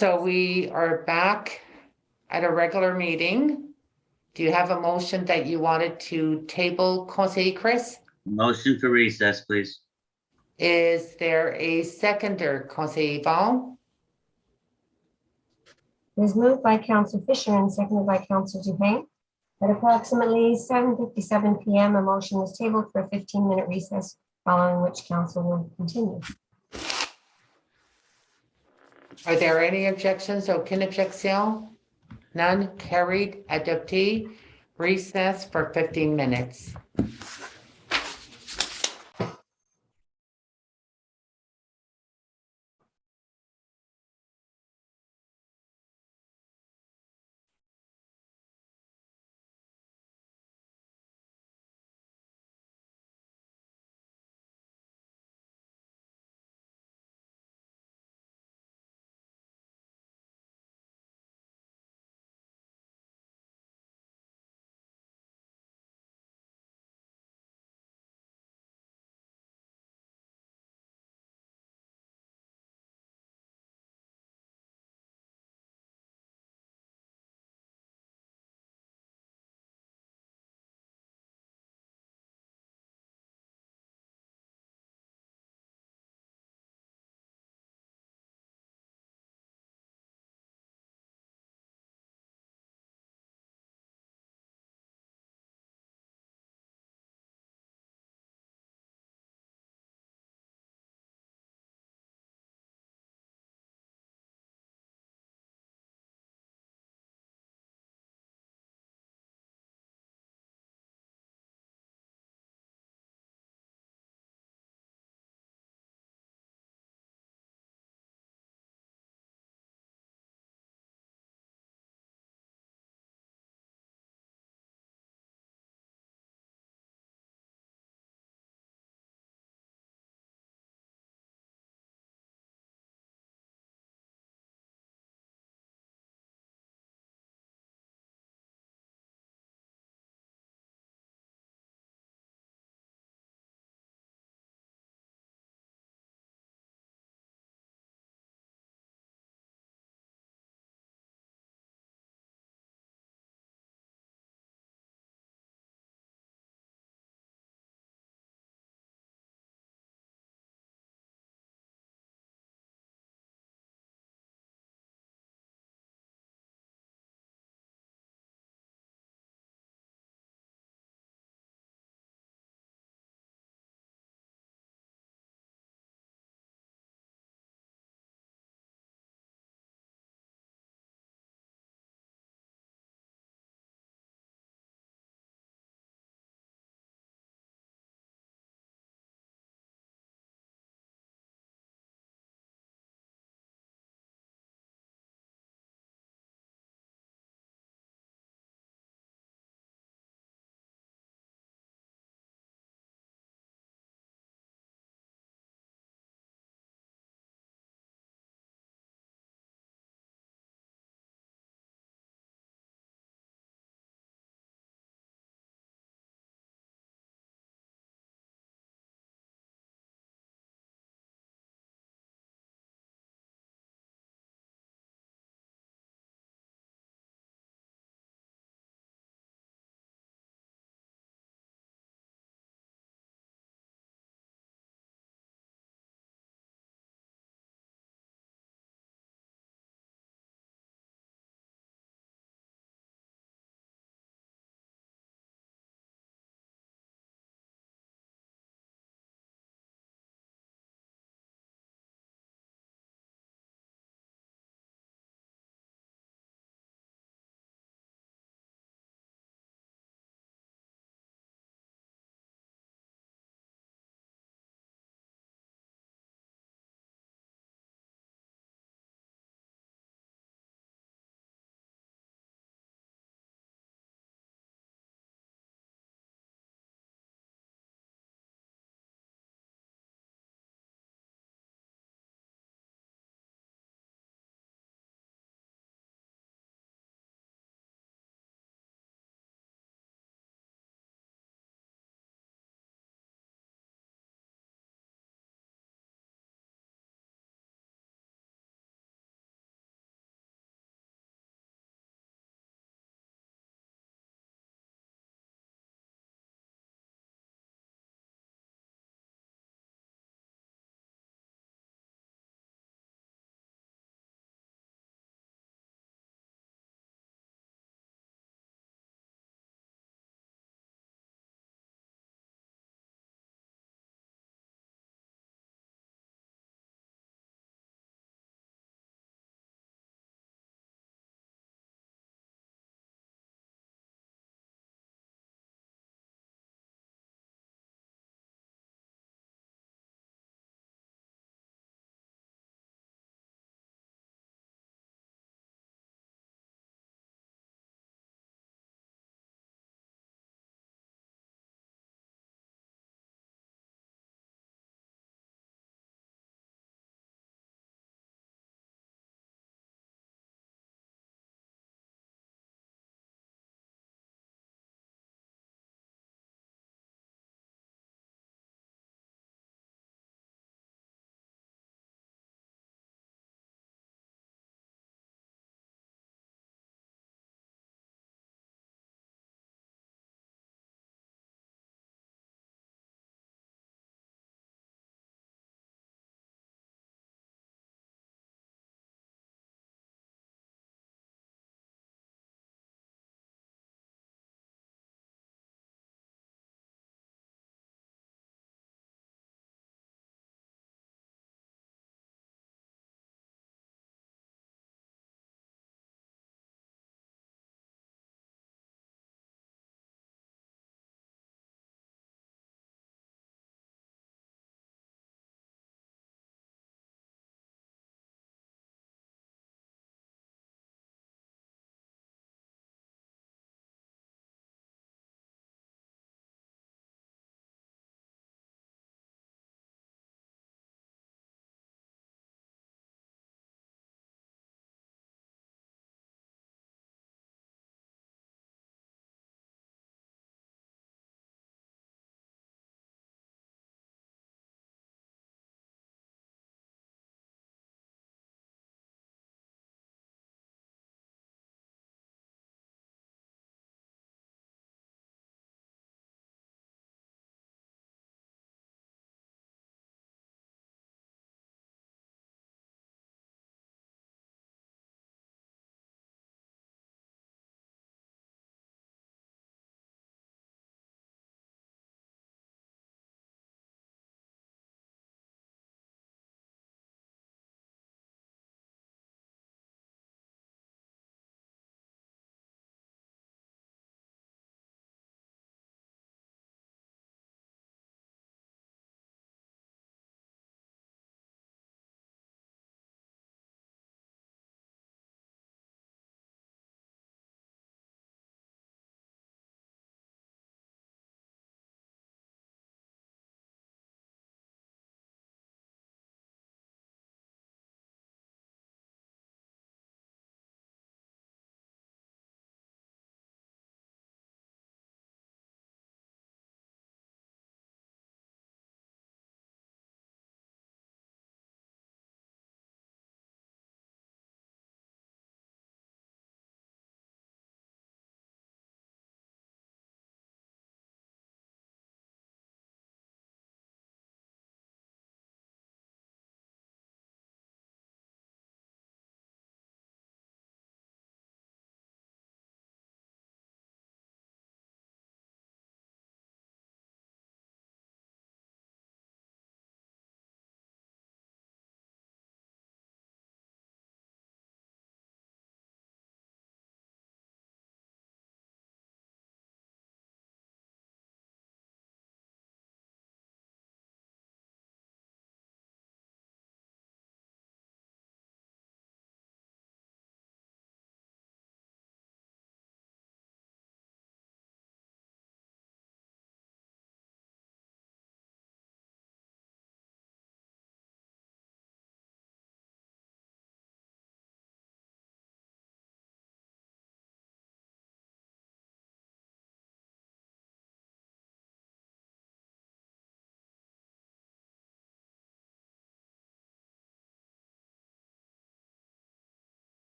So we are back at a regular meeting. Do you have a motion that you wanted to table, Conseil Chris? Motion for recess, please. Is there a seconder, Conseil Yvonne? It is moved by Councillor Fisher and seconded by Councillor Dupain. At approximately 7:57 p.m., a motion is tabled for a 15-minute recess, following which council will continue. Are there any objections? Aucune objection? None carried. Adopté. Recess for 15 minutes.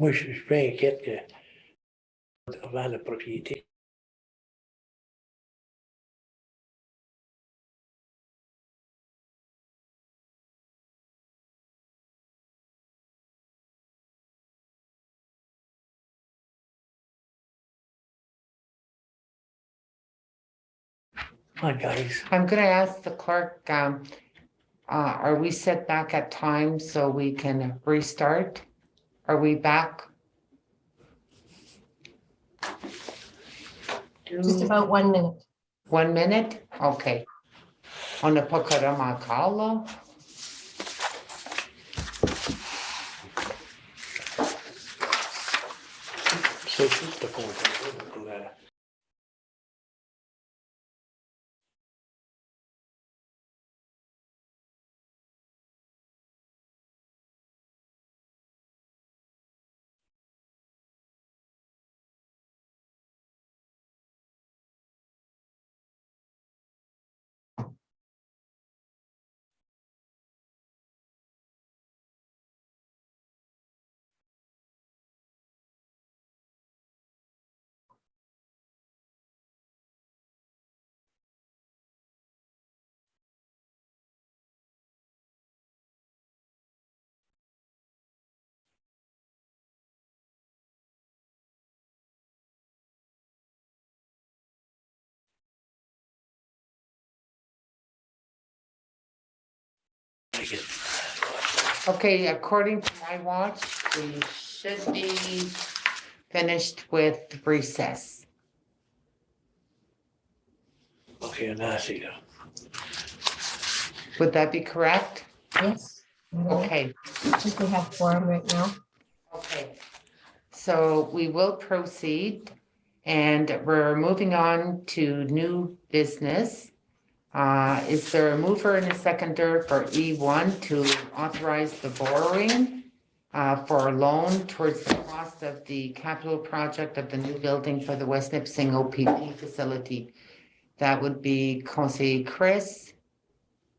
Moi, je suis pas inquiète que devant la propriété. Come on, guys. I'm gonna ask the clerk, are we set back at time so we can restart? Are we back? Just about 1 minute. 1 minute? Okay. On the Pakarama Kala. Ça aussi, c'est pas content pour la... Okay, according to my watch, we should be finished with recess. OK, là, c'est là. Would that be correct? Yes. Okay, I think we have quorum right now. okay. So we will proceed and we're moving on to new business. Is there a mover and a seconder for E1 to authorize the borrowing for a loan towards the cost of the capital project of the new building for the West Nipissing OPP facility? That would be Conseil Chris,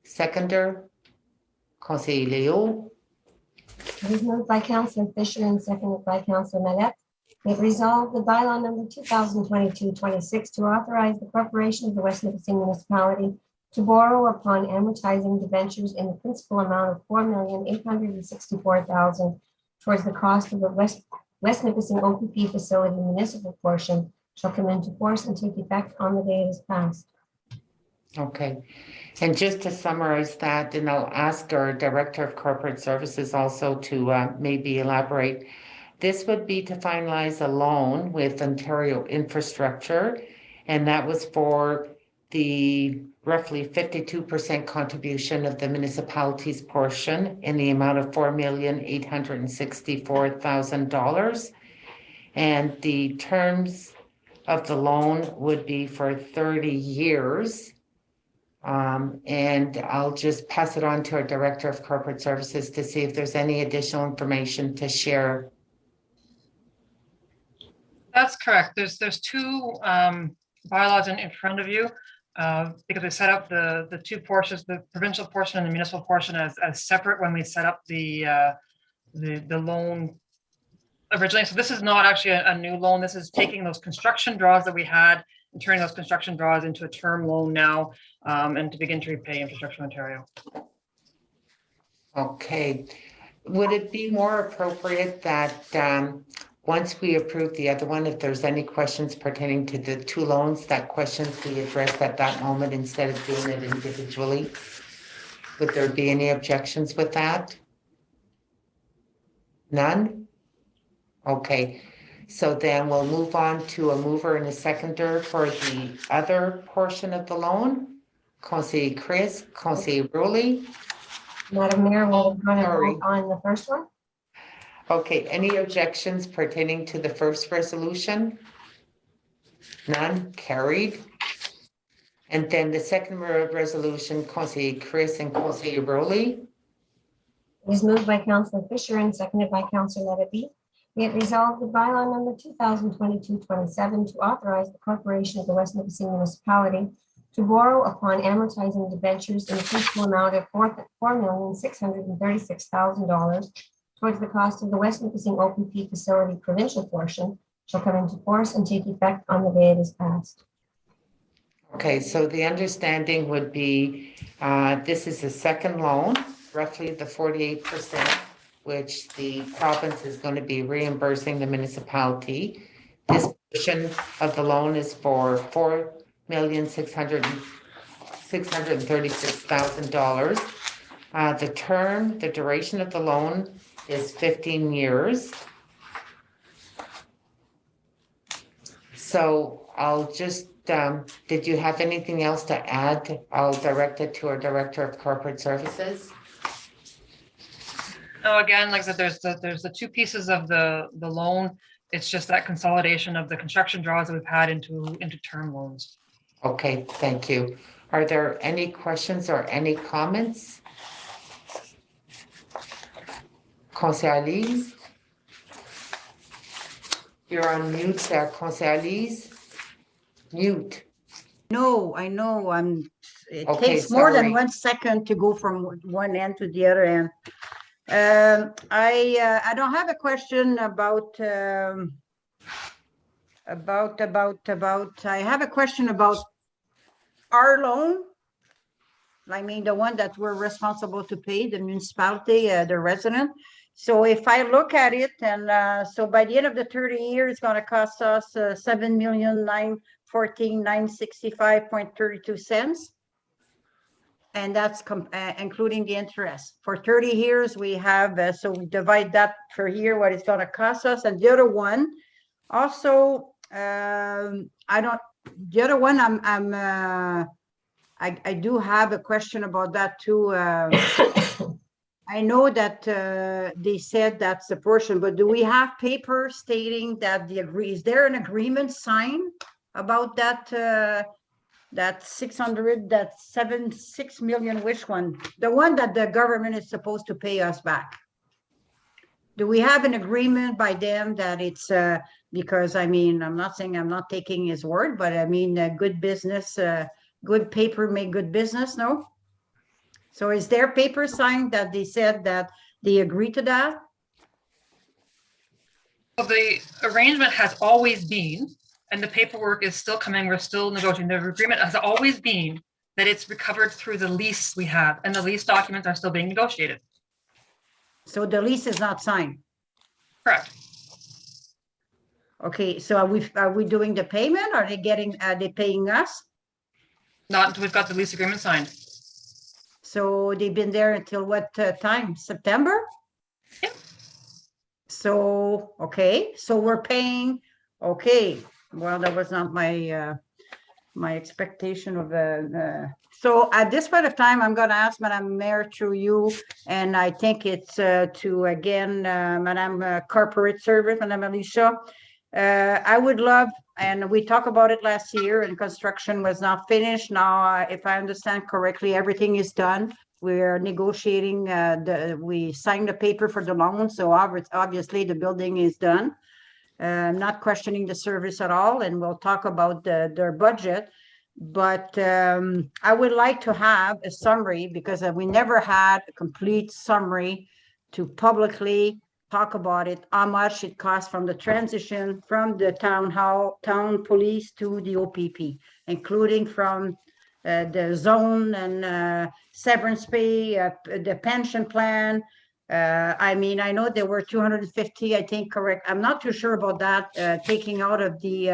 seconder, Conseil Leo. It is moved by Councillor Fisher and seconded by Councillor Mallette. It resolved the bylaw number 2022-26 to authorize the corporation of the West Nipissing municipality to borrow upon amortizing debentures in the principal amount of $4,864,000 towards the cost of the West Nipissing OPP facility municipal portion shall come into force and take effect on the day it is passed. Okay, and just to summarize that, and I'll ask our Director of Corporate Services also to maybe elaborate. This would be to finalize a loan with Ontario Infrastructure, and that was for the roughly 52% contribution of the municipality's portion in the amount of $4,864,000. And the terms of the loan would be for 30 years. And I'll just pass it on to our Director of Corporate Services to see if there's any additional information to share. That's correct. There's two bylaws in front of you because we set up the two portions, the provincial portion and the municipal portion as separate when we set up the loan originally. So this is not actually a new loan. This is taking those construction draws that we had and turning those construction draws into a term loan now and to begin to repay Infrastructure Ontario. Okay, would it be more appropriate that once we approve the other one, if there's any questions pertaining to the two loans, that questions be addressed at that moment instead of doing it individually? Would there be any objections with that? None? Okay, so then we'll move on to a mover and a seconder for the other portion of the loan. Conseil Chris, Conseil Rowley. Madam Mayor, we're going to sorry. vote on the first one. Okay, any objections pertaining to the first resolution? None, carried. And then the second resolution, Conseil Chris and Conseil Rowley. It is moved by Councillor Fisher and seconded by Councillor Levitt. It resolved the bylaw number 2022-27 to authorize the corporation of the West Nipissing municipality to borrow upon amortizing debentures in the principal amount of $4,636,000 towards the cost of the West Nipissing OPP facility provincial portion shall come into force and take effect on the day it is passed. Okay, so the understanding would be, this is a second loan, roughly the 48%, which the province is going to be reimbursing the municipality. This portion of the loan is for $4,636,000. The duration of the loan is 15 years. So I'll just, did you have anything else to add? I'll direct it to our Director of Corporate Services. No, again, like I said, there's the two pieces of the loan. It's just that consolidation of the construction draws that we've had into term loans. Okay, thank you. Are there any questions or any comments? Conseil Lise? You're on mute, Conseil Lise? Mute. No, I know, it Okay, takes more than sorry. 1 second to go from one end to the other end. I don't have a question about, I have a question about our loan. I mean, the one that we're responsible to pay, the municipality, the resident. So if I look at it, and so by the end of the 30 years, it's going to cost us 7,914,965.32. And that's including the interest. For 30 years, we have, so we divide that per year, what it's going to cost us. And the other one, also, the other one, I do have a question about that too. I know that they said that's the portion, but do we have paper stating that is there an agreement signed about that, that 600, that 6 million, which one? The one that the government is supposed to pay us back. Do we have an agreement by them that it's, because I mean, I'm not saying I'm not taking his word, but I mean, good business, good paper make good business, no? So is there paper signed that they said that they agree to that? So the arrangement has always been, and the paperwork is still coming, we're still negotiating, the agreement has always been that it's recovered through the lease we have, and the lease documents are still being negotiated. So the lease is not signed. Correct. Okay, so are we doing the payment? Are they paying us? Not until we've got the lease agreement signed. So they've been there until what time? September? Yep. So, okay, so we're paying, okay. Well, that was not my my expectation of so at this point of time, I'm going to ask Madame Mayor through you, and I think it's to again, Madame Corporate Service, Madame Alicia. I would love, and we talked about it last year, and construction was not finished. Now, if I understand correctly, everything is done. We're negotiating, we signed the paper for the loan, so obviously the building is done. I'm not questioning the service at all, and we'll talk about their budget. But I would like to have a summary, because we never had a complete summary to publicly talk about it, how much it costs from the transition from the town police to the OPP, including from the zone and severance pay, the pension plan. I mean, I know there were 250, I think, correct. I'm not too sure about that, taking out of the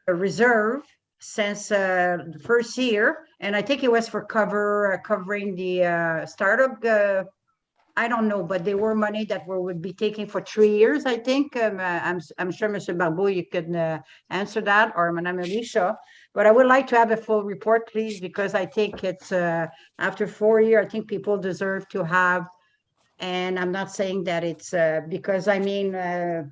reserve since the first year. And I think it was for covering the startup. I don't know, but there were money that would be taken for 3 years, I think. I'm sure, Mr. Barbeau, you can answer that, or Madame Alicia. But I would like to have a full report, please, because I think it's after 4 years, I think people deserve to have. And I'm not saying that it's because I mean,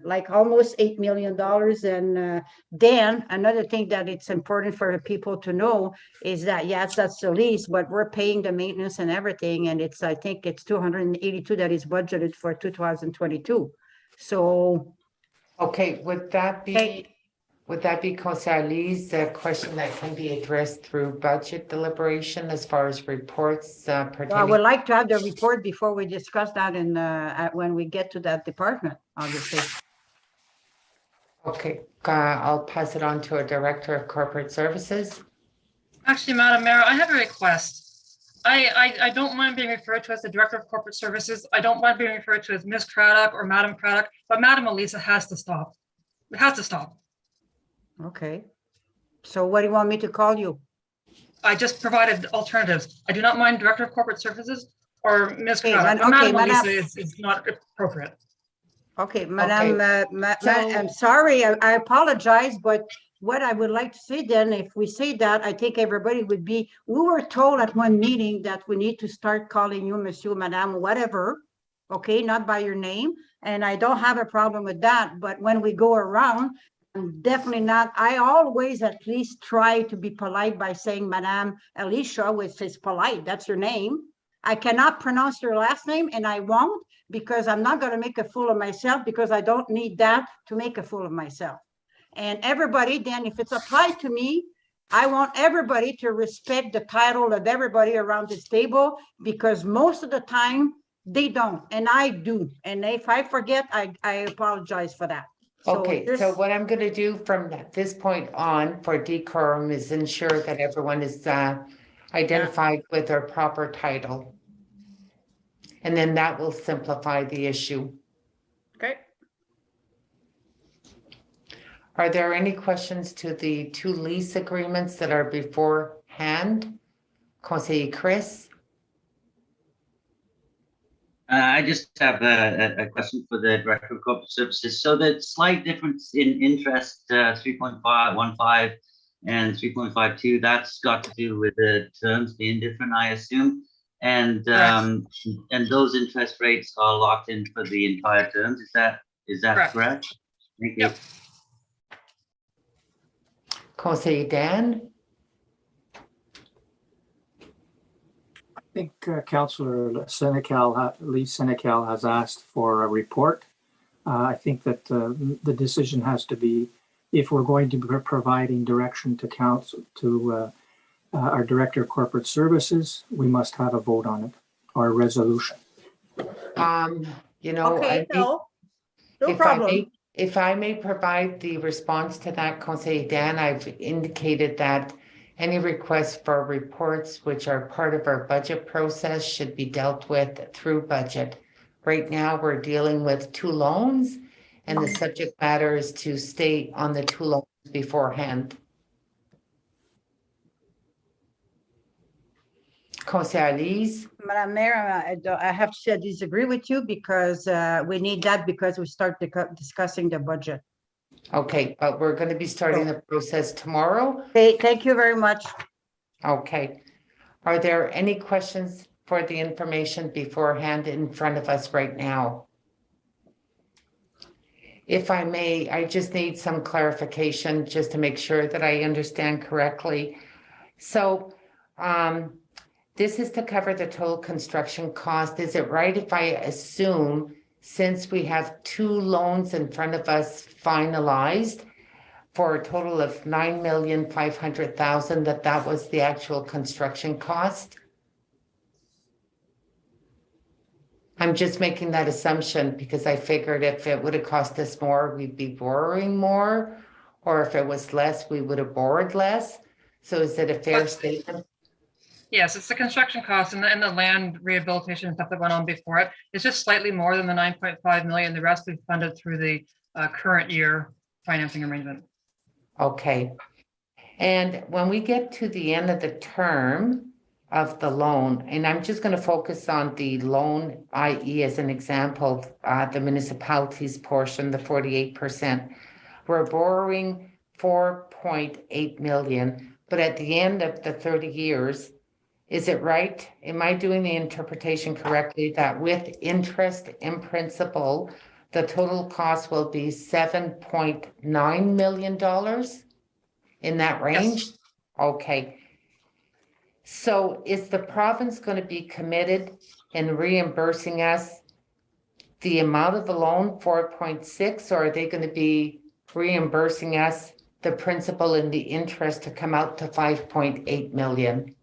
like almost $8 million. And then another thing that it's important for the people to know is that, yes, that's the lease, but we're paying the maintenance and everything. And it's, I think it's 282 that is budgeted for 2022. So. Okay, would that be, Hey. Would that be Conseil's question that can be addressed through budget deliberation as far as reports Well, I pertaining? would like to have the report before we discuss that in, when we get to that department, obviously. Okay, I'll pass it on to our Director of Corporate Services. Actually, Madam Mayor, I have a request. I don't mind being referred to as the Director of Corporate Services. I don't mind being referred to as Ms. Craddock or Madam Craddock, but Madam Elisa has to stop. It has to stop. Okay. So what do you want me to call you? I just provided alternatives. I do not mind Director of Corporate Services or Ms. Okay, Craddock, but okay, Madam Elisa Madam- is not appropriate. Okay, Madam, So- I'm sorry, I apologize, but what I would like to say then, if we say that, I think everybody would be, we were told at one meeting that we need to start calling you Monsieur, Madame, whatever, okay, not by your name, and I don't have a problem with that, but when we go around, I'm definitely not, I always at least try to be polite by saying Madame Alicia, which is polite, that's your name. I cannot pronounce your last name, and I won't, because I'm not gonna make a fool of myself, because I don't need that to make a fool of myself. And everybody, then if it's applied to me, I want everybody to respect the title of everybody around this table, because most of the time they don't, and I do. And if I forget, I apologize for that. Okay, so just- what I'm going to do from this point on for decorum is ensure that everyone is identified with their proper title. And then that will simplify the issue. Okay. Are there any questions to the two lease agreements that are beforehand? Conseiller Chris? I just have a question for the Director of Corporate Services. So the slight difference in interest, 3.15 and 3.52, that's got to do with the terms being different, I assume. And those interest rates are locked in for the entire terms. Is that correct? Thank you. Yep. Conseiller Dan? I think Councillor Senecal, Lee Senecal has asked for a report. I think that the decision has to be, if we're going to be providing direction to council, to our Director of Corporate Services, we must have a vote on it or a resolution. You know, Okay, no if problem. if I may provide the response to that, Conseiller Dan, I've indicated that any requests for reports which are part of our budget process should be dealt with through budget. Right now, we're dealing with two loans, and the subject matter is to stay on the two loans beforehand. Conseiller Elise? Madam Mayor, I have to disagree with you, because we need that because we start discussing the budget. Okay, but we're going to be starting the process tomorrow. Okay, thank you very much. Okay. Are there any questions for the information beforehand in front of us right now? If I may, I just need some clarification just to make sure that I understand correctly. So this is to cover the total construction cost. Is it right if I assume, since we have two loans in front of us finalized for a total of $9,500,000, that was the actual construction cost? I'm just making that assumption because I figured if it would have cost us more, we'd be borrowing more, or if it was less, we would have borrowed less. So is it a fair statement? Yes, it's the construction costs and the land rehabilitation and stuff that went on before it. It's just slightly more than the 9.5 million. The rest we funded through the current year financing arrangement. Okay. And when we get to the end of the term of the loan, and I'm just going to focus on the loan, i.e. as an example, the municipality's portion, the 48%, we're borrowing 4.8 million, but at the end of the 30 years, is it right? Am I doing the interpretation correctly that with interest in principal, the total cost will be $7.9 million in that range? Yes. Okay. So is the province going to be committed in reimbursing us the amount of the loan, 4.6, or are they going to be reimbursing us the principal and the interest to come out to 5.8 million?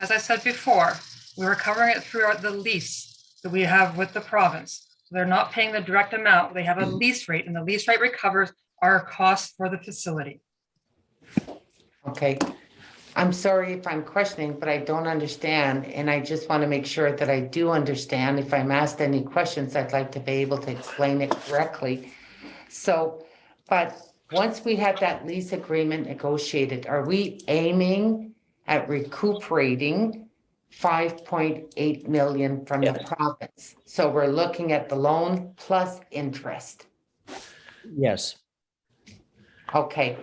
As I said before, we were covering it through the lease that we have with the province. They're not paying the direct amount. They have a lease rate, and the lease rate recovers our costs for the facility. Okay. I'm sorry if I'm questioning, but I don't understand, and I just want to make sure that I do understand. If I'm asked any questions, I'd like to be able to explain it correctly. So, but once we have that lease agreement negotiated, are we aiming at recuperating 5.8 million from the Yes. province? So we're looking at the loan plus interest. Yes. Okay.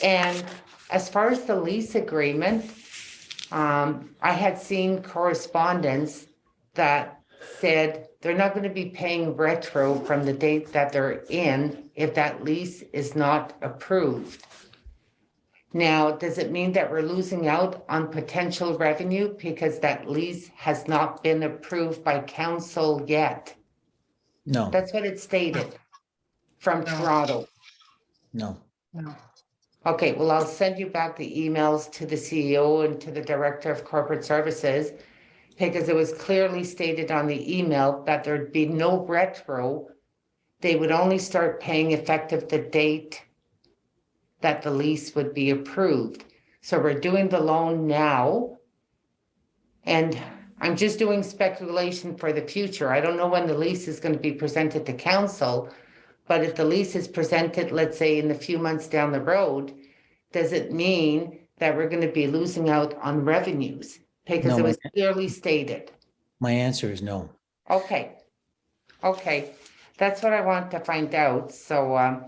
And as far as the lease agreement, I had seen correspondence that said they're not going to be paying retro from the date that they're in if that lease is not approved. Now, does it mean that we're losing out on potential revenue because that lease has not been approved by council yet? No, That's what it stated from No. Toronto. no. No. Okay, well, I'll send you back the emails to the CEO and to the Director of Corporate Services, because it was clearly stated on the email that there'd be no retro. They would only start paying effective the date that the lease would be approved. So we're doing the loan now. And I'm just doing speculation for the future. I don't know when the lease is going to be presented to council, but if the lease is presented, let's say in a few months down the road, does it mean that we're going to be losing out on revenues? Because No, it was clearly stated. My answer is no. Okay. Okay. That's what I want to find out. So,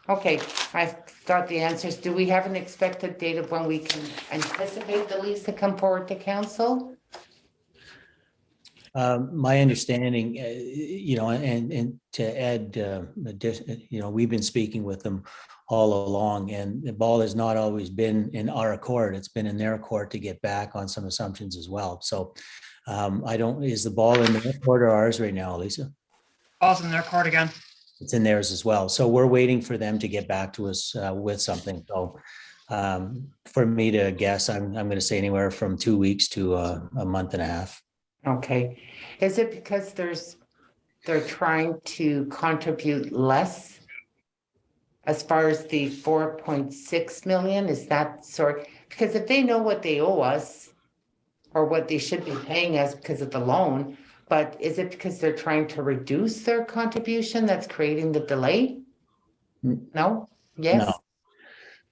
okay, I've got the answers. Do we have an expected date of when we can anticipate the lease to come forward to council? My understanding, and to add, we've been speaking with them all along, and the ball has not always been in our court. It's been in their court to get back on some assumptions as well. So is the ball in their court or ours right now, Lisa? Ball's in their court again. It's in theirs as well. So we're waiting for them to get back to us with something. So for me to guess, I'm going to say anywhere from 2 weeks to a month and a half. Okay. Is it because they're trying to contribute less as far as the 4.6 million? Is that sort? Because if they know what they owe us or what they should be paying us because of the loan, but is it because they're trying to reduce their contribution that's creating the delay? No? Yes?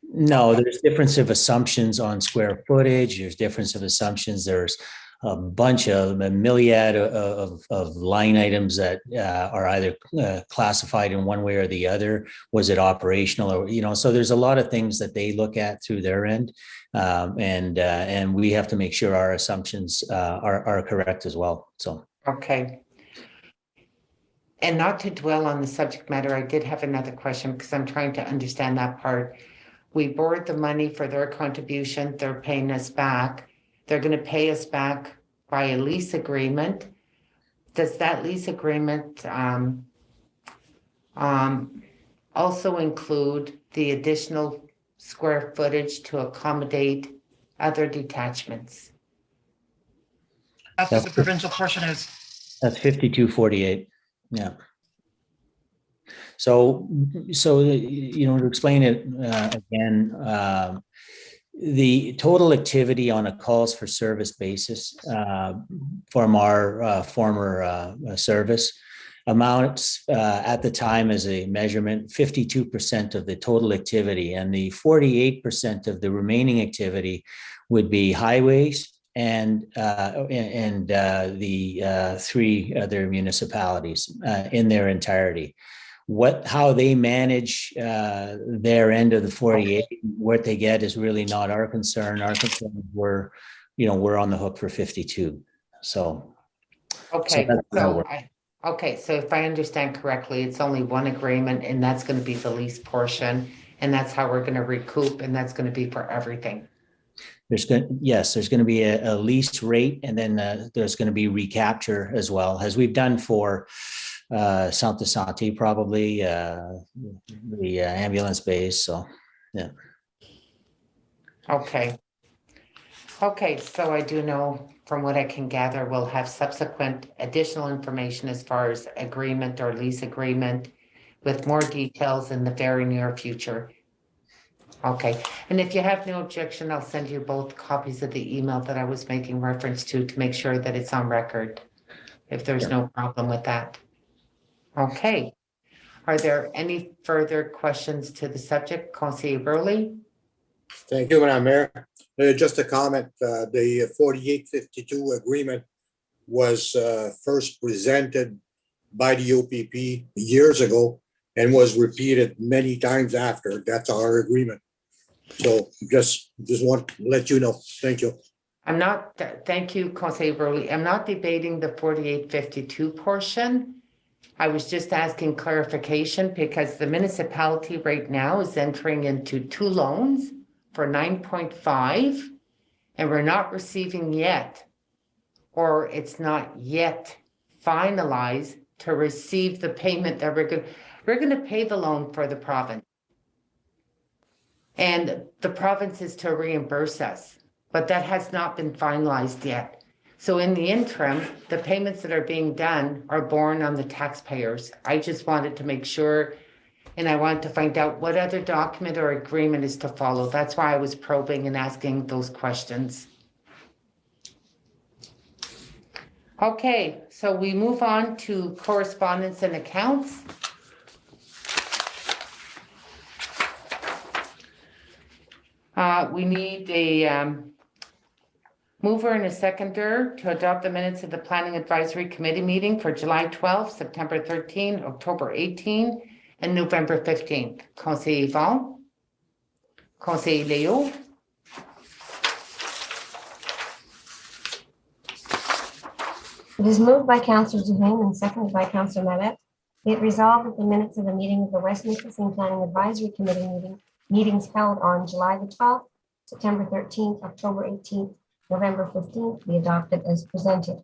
No, there's difference of assumptions on square footage. There's difference of assumptions. There's a myriad of line items that are either classified in one way or the other. Was it operational, or so there's a lot of things that they look at through their end, and we have to make sure our assumptions are correct as well. So Okay. And not to dwell on the subject matter, I did have another question because I'm trying to understand that part. We borrowed the money for their contribution. They're paying us back. They're going to pay us back by a lease agreement. Does that lease agreement also include the additional square footage to accommodate other detachments? That's what the provincial portion is. that's 5248. Yeah. So to explain it again, the total activity on a calls for service basis from our former service amounts at the time as a measurement 52% of the total activity, and the 48% of the remaining activity would be highways and the three other municipalities in their entirety. How they manage their end of the 48, what they get is really not our concern. Our concern is we're on the hook for 52. So Okay, so so if I understand correctly, it's only one agreement, and that's going to be the lease portion, and that's how we're going to recoup, and that's going to be for everything. there's going to be a lease rate, and then there's going to be recapture as well, as we've done for Centre de Santé, probably, the ambulance base, so, yeah. Okay. Okay, so I do know from what I can gather, we'll have subsequent additional information as far as agreement or lease agreement with more details in the very near future. Okay, and if you have no objection, I'll send you both copies of the email that I was making reference to make sure that it's on record, if there's no problem with that. Okay. Are there any further questions to the subject? Conseiller Burley? Thank you, Madam Mayor. Just a comment, the 4852 agreement was first presented by the OPP years ago and was repeated many times after. That's our agreement. So just want to let you know. Thank you. I'm not, thank you, Conseiller Burley. I'm not debating the 4852 portion. I was just asking clarification because the municipality right now is entering into 2 loans for 9.5, and we're not receiving yet, or it's not yet finalized to receive the payment that we're going to pay the loan for the province. And the province is to reimburse us, but that has not been finalized yet. So in the interim, the payments that are being done are borne on the taxpayers. I just wanted to make sure, and I wanted to find out what other document or agreement is to follow. That's why I was probing and asking those questions. Okay, so we move on to correspondence and accounts. We need a mover and a seconder to adopt the minutes of the Planning Advisory Committee meeting for July 12, September 13, October 18, and November 15th. Conseiller Yvon? Conseiller Léo? It is moved by Councillor Duhaime and seconded by Councillor Mallette. Be it resolved that the minutes of the meeting of the West Nipissing Planning Advisory Committee meetings held on July the 12th, September 13th, October 18th, November 15th be adopted as presented.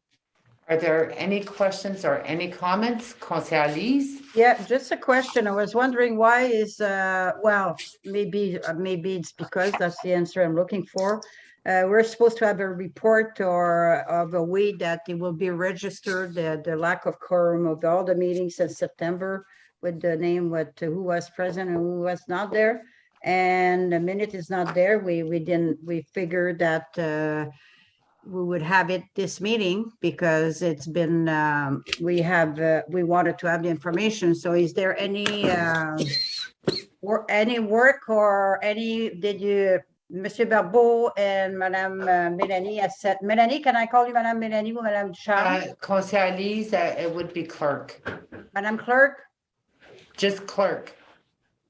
Are there any questions or any comments? Conseiller Lise? Yeah, just a question. I was wondering why is, well, maybe it's because that's the answer I'm looking for. We're supposed to have a report or of a way that it will be registered, the lack of quorum of all the meetings in September with the name, who was present and who was not there. And the minute is not there, we figured that we would have it this meeting because it's been, we wanted to have the information. So is there any work or did you, Monsieur Barbeau and Madame Mélanie has said, Mélanie, can I call you Madame Mélanie or Madame Charles? Conseiller Lise, it would be clerk. Madame Clerk? Just clerk.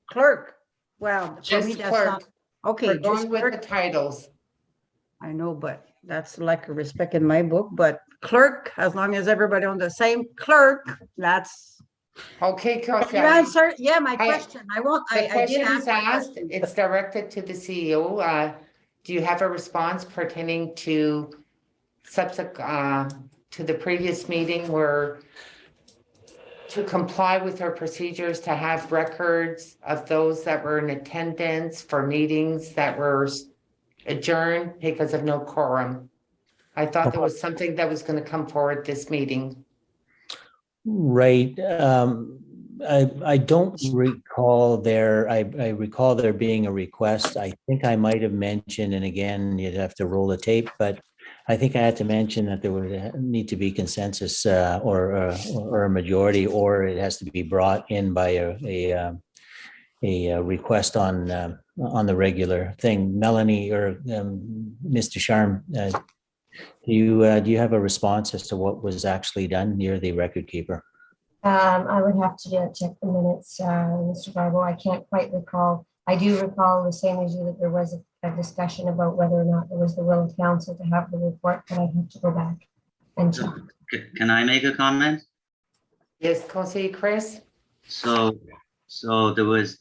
Clerk. Well, for me, Just that's clerk. not, okay. We're just going with clerk. the titles. I know, but that's like a respect in my book, but clerk, as long as everybody on the same clerk, that's. Okay, You Conseiller. answer, yeah, my question. The I question did is ask. my asked, question. it's directed to the CEO. Do you have a response pertaining to subsequent, to the previous meeting where to comply with our procedures to have records of those that were in attendance for meetings that were adjourned because of no quorum? I thought there was something that was going to come forward this meeting. Right. I don't recall I recall there being a request. I think I might have mentioned, and again, you'd have to roll the tape, but I think I had to mention that there would need to be consensus or a majority, or it has to be brought in by a request on the regular thing. Melanie or Mr. Sharm, do you have a response as to what was actually done? You're the record keeper. I would have to check the minutes, Mr. Barbeau. I can't quite recall. I do recall the same as you that there was a discussion about whether or not there was the will of council to have the report, but I'd have to go back and check. Can I make a comment? Yes, Conseiller Chris? So there was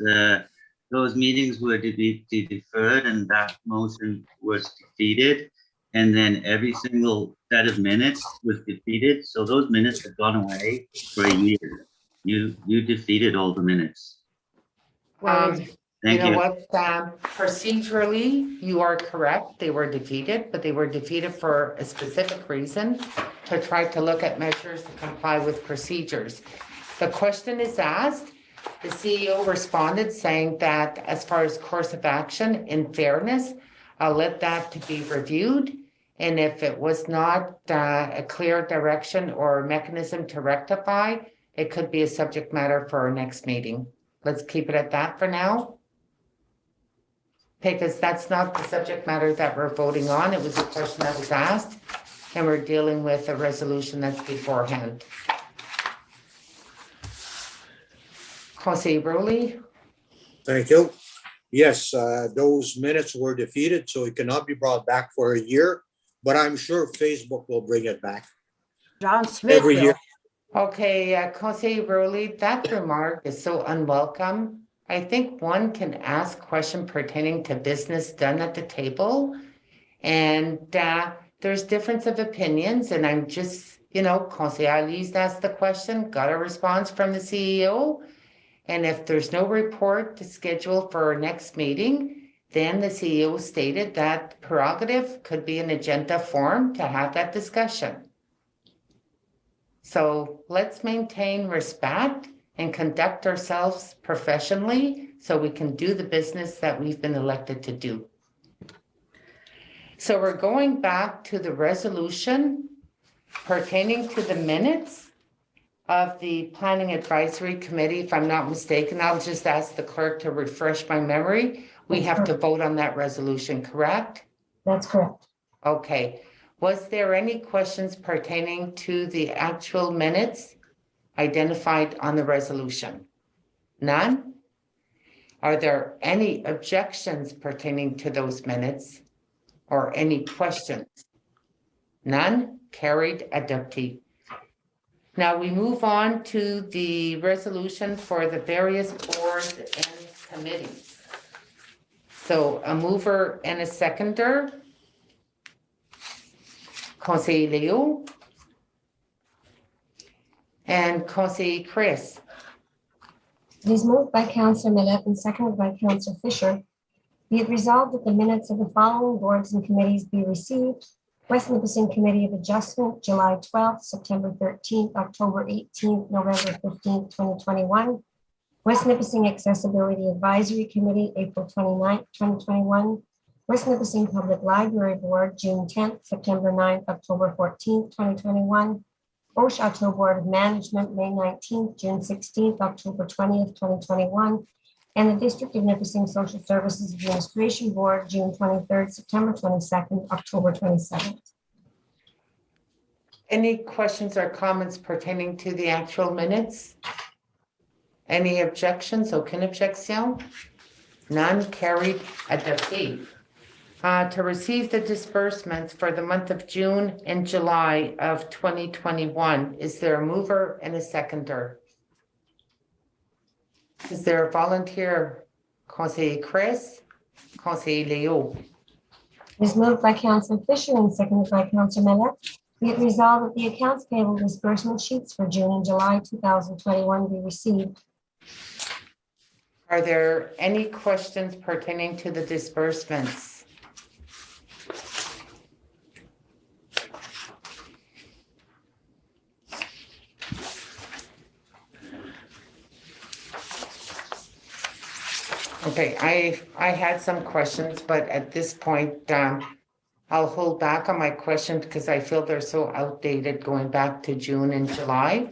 those meetings were to be deferred and that motion was defeated. And then every single set of minutes was defeated, so those minutes have gone away for a year. You defeated all the minutes. You Thank know you. what, procedurally, you are correct, they were defeated, but they were defeated for a specific reason, to try to look at measures to comply with procedures. The question is asked, the CEO responded saying that as far as course of action, in fairness, I'll let that to be reviewed. And if it was not a clear direction or mechanism to rectify, it could be a subject matter for our next meeting. Let's keep it at that for now. Because that's not the subject matter that we're voting on. It was a question that was asked, and we're dealing with a resolution that's beforehand. Conseil Rowley, Thank you. Yes, those minutes were defeated, so it cannot be brought back for a year, but I'm sure Facebook will bring it back John Smith every will. year. okay, Conseil Rowley, that remark is so unwelcome. I think one can ask question pertaining to business done at the table. And there's difference of opinions, and I'm just, Conseil Ali's asked the question, got a response from the CEO. And if there's no report to schedule for our next meeting, then the CEO stated that prerogative could be an agenda form to have that discussion. So let's maintain respect and conduct ourselves professionally so we can do the business that we've been elected to do. So we're going back to the resolution pertaining to the minutes of the Planning Advisory Committee. If I'm not mistaken, I'll just ask the clerk to refresh my memory. We have to vote on that resolution, correct? That's correct. Okay. Was there any questions pertaining to the actual minutes identified on the resolution? None? Are there any objections pertaining to those minutes or any questions? None? Carried, adopted. Now we move on to the resolution for the various boards and committees. So a mover and a seconder. Conseil Leo. And Conseil Chris. It is moved by Councillor Millet and seconded by Councillor Fisher. Be it resolved that the minutes of the following boards and committees be received. West Nipissing Committee of Adjustment, July 12th, September 13th, October 18th, November 15th, 2021. West Nipissing Accessibility Advisory Committee, April 29th, 2021. West Nipissing Public Library Board, June 10th, September 9th, October 14th, 2021. Chateau Board of Management, May 19th, June 16th, October 20th, 2021. And the District of Nipissing Social Services Administration Board, June 23rd, September 22nd, October 27th. Any questions or comments pertaining to the actual minutes? Any objections? Aucune objection? None, carried, adopted. To receive the disbursements for the month of June and July of 2021. Is there a mover and a seconder? Is there a volunteer? Conseil Chris, Conseil Leo. It is moved by Councillor Fisher and seconded by Councillor Millet. Be it resolved that the accounts payable disbursement sheets for June and July 2021 be received. Are there any questions pertaining to the disbursements? Okay, I had some questions, but at this point, I'll hold back on my questions because I feel they're so outdated going back to June and July.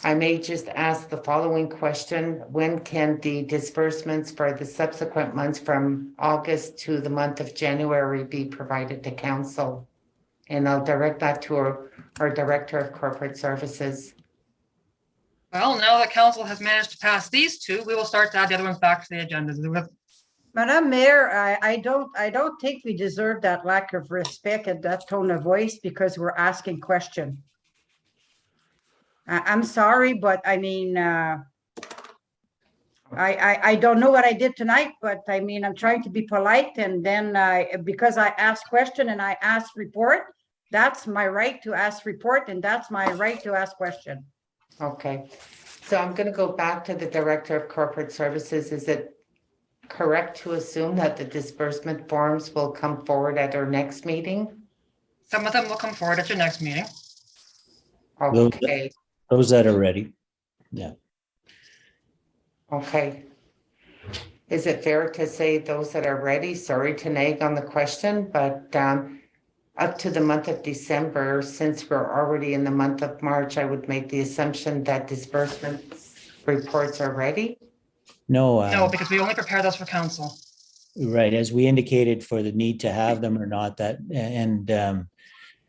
I may just ask the following question. When can the disbursements for the subsequent months from August to the month of January be provided to council? And I'll direct that to our Director of Corporate Services. Well, now that council has managed to pass these two, we will start to add the other ones back to the agenda. Madam Mayor, I don't think we deserve that lack of respect and that tone of voice because we're asking questions. I'm sorry, but I mean, I don't know what I did tonight, but I mean, I'm trying to be polite, and then because I asked question and I asked report, That's my right to ask report and that's my right to ask question. Okay, so I'm gonna go back to the Director of Corporate Services. Is it correct to assume that the disbursement forms will come forward at our next meeting? Some of them will come forward at your next meeting. Those- Okay, Those that are ready. Yeah. okay. Is it fair to say those that are ready, sorry to nag on the question, but up to the month of December, since we're already in the month of March, I would make the assumption that disbursement reports are ready? No, No, because we only prepare those for council. right, as we indicated for the need to have them or not, that, and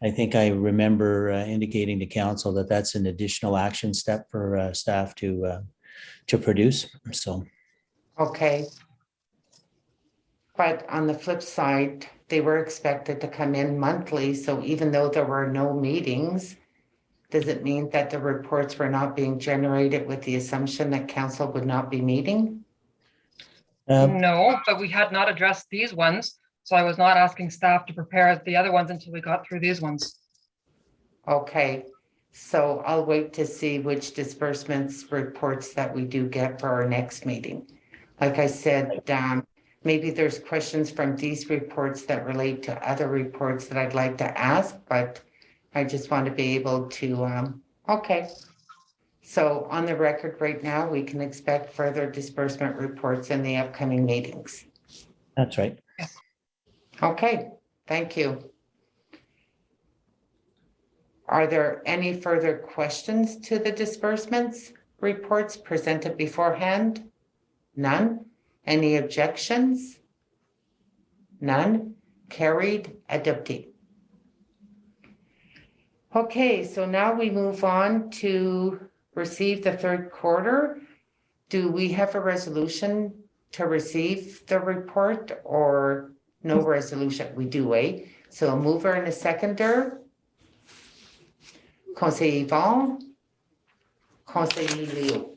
I think I remember indicating to council that that's an additional action step for staff to produce, so. Okay. But on the flip side, they were expected to come in monthly, so even though there were no meetings, does it mean that the reports were not being generated with the assumption that council would not be meeting? No, but we had not addressed these ones, so I was not asking staff to prepare the other ones until we got through these ones. Okay, so I'll wait to see which disbursements reports that we do get for our next meeting. Like I said, maybe there's questions from these reports that relate to other reports that I'd like to ask, but I just want to be able to, okay. So on the record right now, we can expect further disbursement reports in the upcoming meetings. That's right. Okay, thank you. Are there any further questions to the disbursements reports presented beforehand? None? Any objections? None? Carried, adopted. Okay, so now we move on to receive the third quarter. Do we have a resolution to receive the report or no resolution? We do, eh? So a mover and a seconder. Conseiller Yvonne. Conseiller Leo.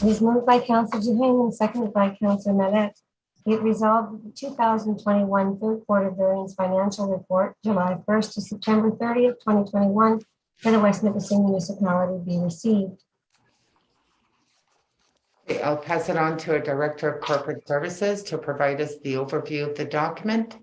It is moved by Councillor Duhaime and seconded by Councillor Mallette. Be it resolved that the 2021 third quarter variance financial report, July 1st to September 30th, 2021, for the West Nipissing municipality be received. Okay, I'll pass it on to our Director of Corporate Services to provide us the overview of the document.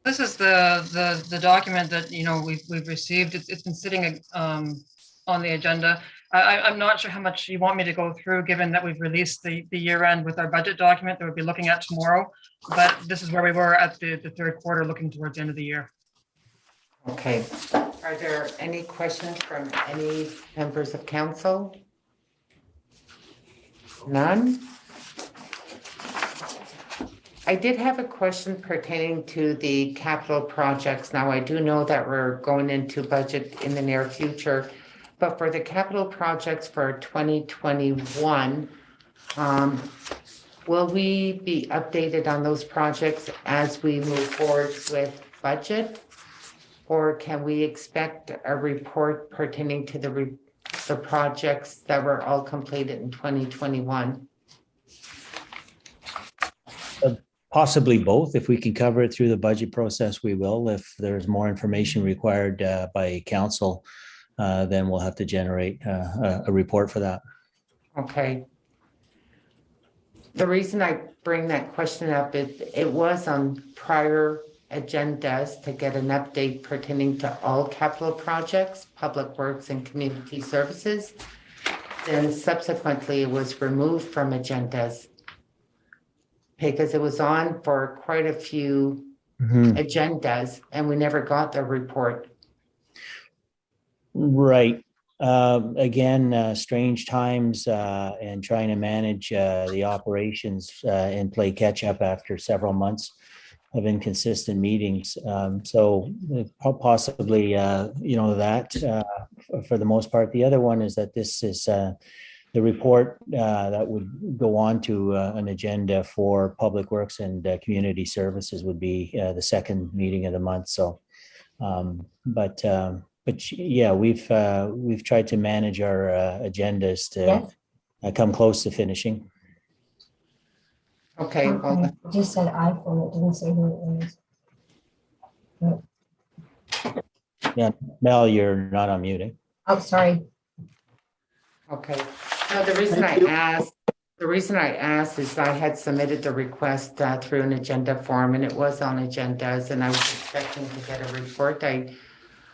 This is the document that, we've received. It's been sitting on the agenda. I'm not sure how much you want me to go through, given that we've released the year end with our budget document that we'll be looking at tomorrow. But this is where we were at the third quarter, looking towards the end of the year. Okay, are there any questions from any members of council? None? I did have a question pertaining to the capital projects. Now, I do know that we're going into budget in the near future, but for the capital projects for 2021, will we be updated on those projects as we move forward with budget? Or can we expect a report pertaining to the projects that were all completed in 2021? Possibly both. If we can cover it through the budget process, we will. If there's more information required by council, then we'll have to generate a report for that. Okay. The reason I bring that question up is it was on prior agendas to get an update pertaining to all capital projects, public works and community services. Then subsequently it was removed from agendas because it was on for quite a few agendas and we never got the report. Right. Again, strange times and trying to manage the operations and play catch up after several months of inconsistent meetings. So possibly, that for the most part. The other one is that this is the report that would go on to an agenda for public works and community services would be the second meeting of the month. So, but yeah, we've tried to manage our agendas to come close to finishing. Okay, well, It just said iPhone, it didn't say who it was. Yeah, Mel, you're not unmuted. Oh, sorry. Okay. No, the reason I asked is I had submitted the request through an agenda form and it was on agendas and I was expecting to get a report.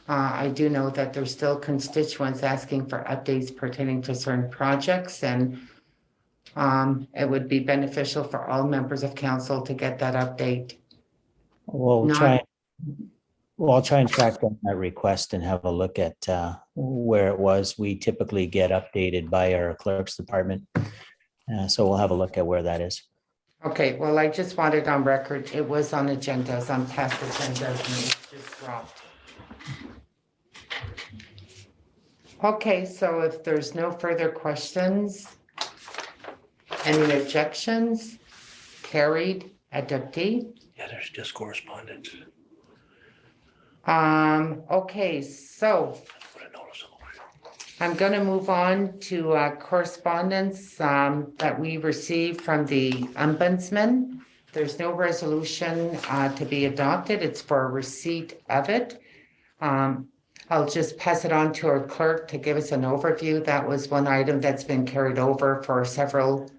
I do know that there's still constituents asking for updates pertaining to certain projects and it would be beneficial for all members of council to get that update. We'll Not- try. Well, I'll try and track down that request and have a look at where it was. We typically get updated by our clerk's department. So we'll have a look at where that is. Okay, well, I just wanted on record, it was on agendas, on past agendas, and it just dropped. Okay, so if there's no further questions, any objections? Carried, adoptee. Yeah, there's just correspondence. Okay, so Put a notice on it. I'm going to move on to correspondence that we received from the ombudsman. There's no resolution to be adopted. It's for a receipt of it. I'll just pass it on to our clerk to give us an overview. That was one item that's been carried over for several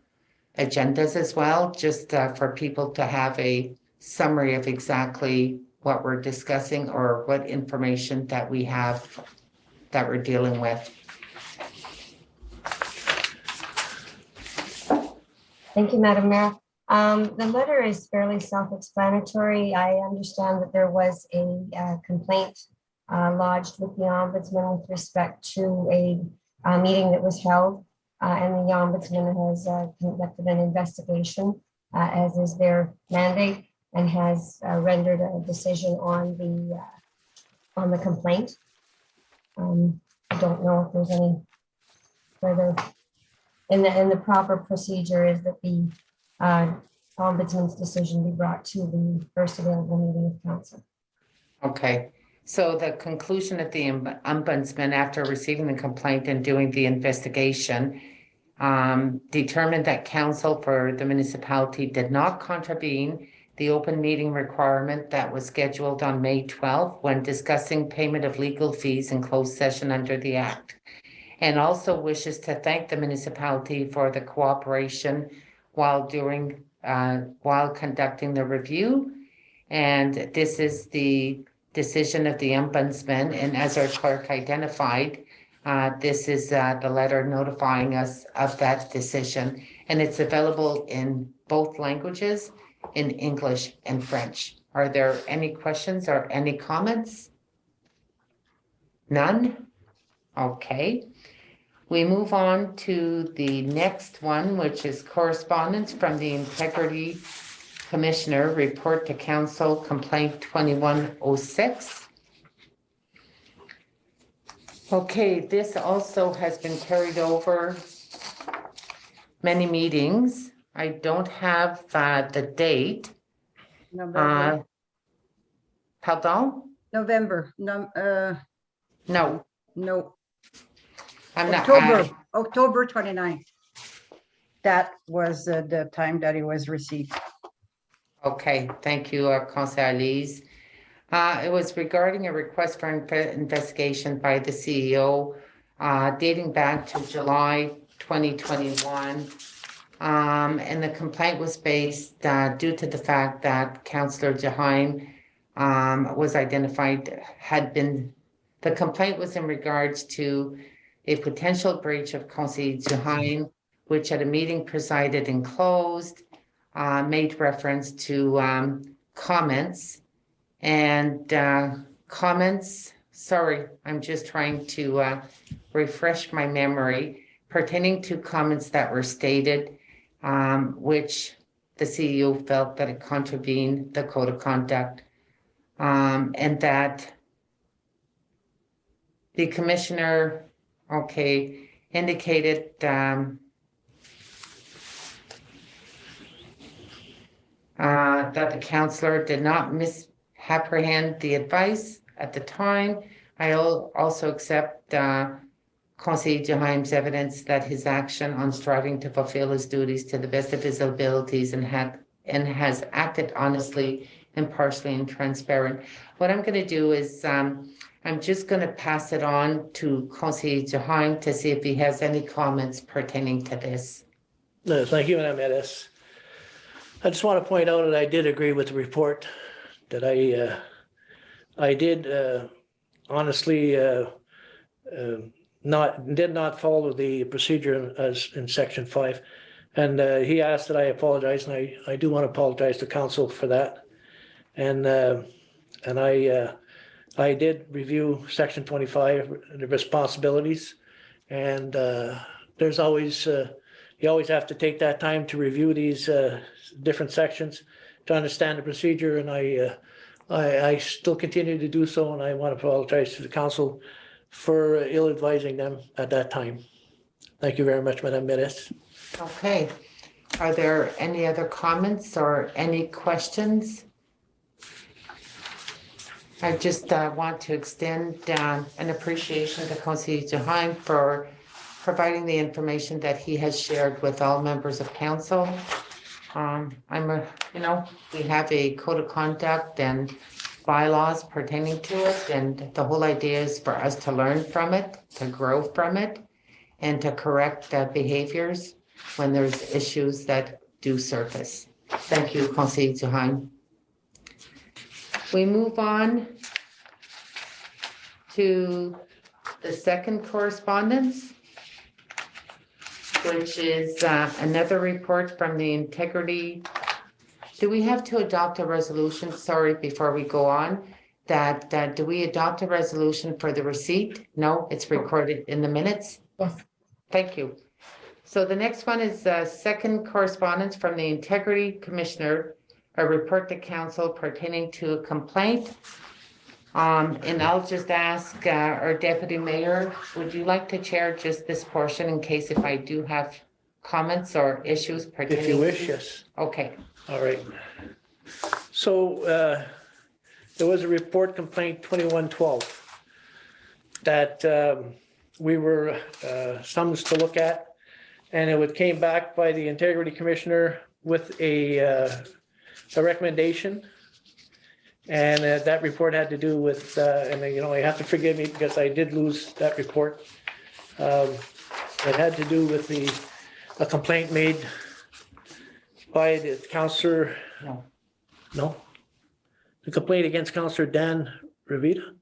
agendas as well, just for people to have a summary of exactly what we're discussing or what information that we have that we're dealing with. Thank you, Madam Mayor. The letter is fairly self-explanatory. I understand that there was a complaint lodged with the ombudsman with respect to a meeting that was held, and the ombudsman has conducted an investigation, as is their mandate, and has rendered a decision on the complaint. I don't know if there's any further. And the proper procedure is that the ombudsman's decision be brought to the first available meeting of council. Okay, so the conclusion of the ombudsman after receiving the complaint and doing the investigation determined that council for the municipality did not contravene the open meeting requirement that was scheduled on May 12th when discussing payment of legal fees in closed session under the Act, and also wishes to thank the municipality for the cooperation while conducting the review. And this is the decision of the ombudsman, and as our clerk identified, this is the letter notifying us of that decision, and it's available in both languages, in English and French. Are there any questions or any comments? None? Okay. We move on to the next one, which is correspondence from the Integrity Commissioner, report to council, complaint 2106. Okay, this also has been carried over many meetings. I don't have the date. November, Pardon? November, No, no, I'm not. October 29th. That was the time that it was received. Okay, thank you, Councilor Elise. It was regarding a request for investigation by the CEO dating back to July 2021. And the complaint was based due to the fact that Councillor Jaheim was identified, the complaint was in regards to a potential breach of Conseil Jaheim, which at a meeting presided and closed, made reference to comments and comments. Sorry, I'm just trying to refresh my memory pertaining to comments that were stated, which the CEO felt that it contravened the code of conduct, and that the commissioner, indicated that the counselor did not misapprehend the advice at the time. I also accept Conseil Jaheim's evidence that his action on striving to fulfill his duties to the best of his abilities and has acted honestly impartially and transparent. What I'm going to do is I'm just going to pass it on to Conseiller Jahan to see if he has any comments pertaining to this. No, thank you, Madam Edis. I just want to point out that I did agree with the report, that I did honestly did not follow the procedure as in section 5. And he asked that I apologize, and I do want to apologize to council for that. And I did review section 25, the responsibilities, and there's always you always have to take that time to review these different sections to understand the procedure, and I still continue to do so, and I want to apologize to the council for ill-advising them at that time. Thank you very much, Madam Medes. Okay. Are there any other comments or any questions? I just want to extend an appreciation to Conseiller Jahan for providing the information that he has shared with all members of council. We have a code of conduct and bylaws pertaining to it, and the whole idea is for us to learn from it, to grow from it, and to correct behaviors when there's issues that do surface. Thank you, Conseiller Jahan. We move on to the second correspondence, which is another report from the integrity. Do we have to adopt a resolution, sorry, before we go on, that do we adopt a resolution for the receipt? No, it's recorded in the minutes? Yes. Thank you. So the next one is second correspondence from the Integrity Commissioner, a report to council pertaining to a complaint. And I'll just ask our Deputy Mayor, would you like to chair just this portion in case if I do have comments or issues pertaining? If you wish, yes. Okay. All right. So there was a report complaint 2112 that we were summoned to look at, and it came back by the Integrity Commissioner with a recommendation. And that report had to do with, you have to forgive me because I did lose that report. It had to do with a complaint made by the councillor. No. No? The complaint against Councillor Dan Revita?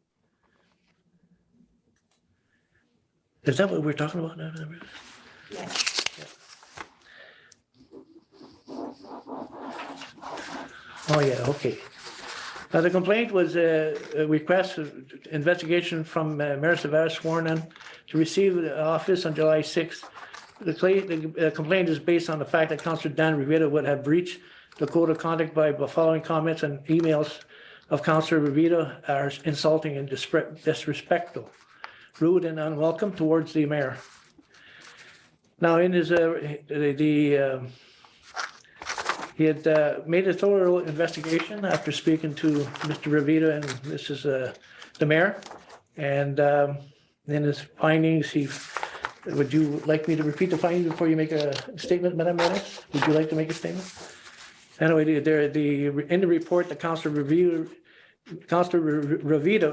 Is that what we're talking about now? Yes. Oh, yeah, okay. Now, the complaint was a request of investigation from Mayor Savara sworn in to receive the office on July 6th. The complaint is based on the fact that Councillor Dan Revita would have breached the code of conduct by the following comments and emails of Councillor Revita are insulting and disrespectful, rude and unwelcome towards the mayor. Now, in his he had made a thorough investigation after speaking to Mr. Revita and this is the mayor. And in his findings, would you like me to repeat the findings before you make a statement, Madam Mayor? Would you like to make a statement? Anyway, in the report, the Councillor Revita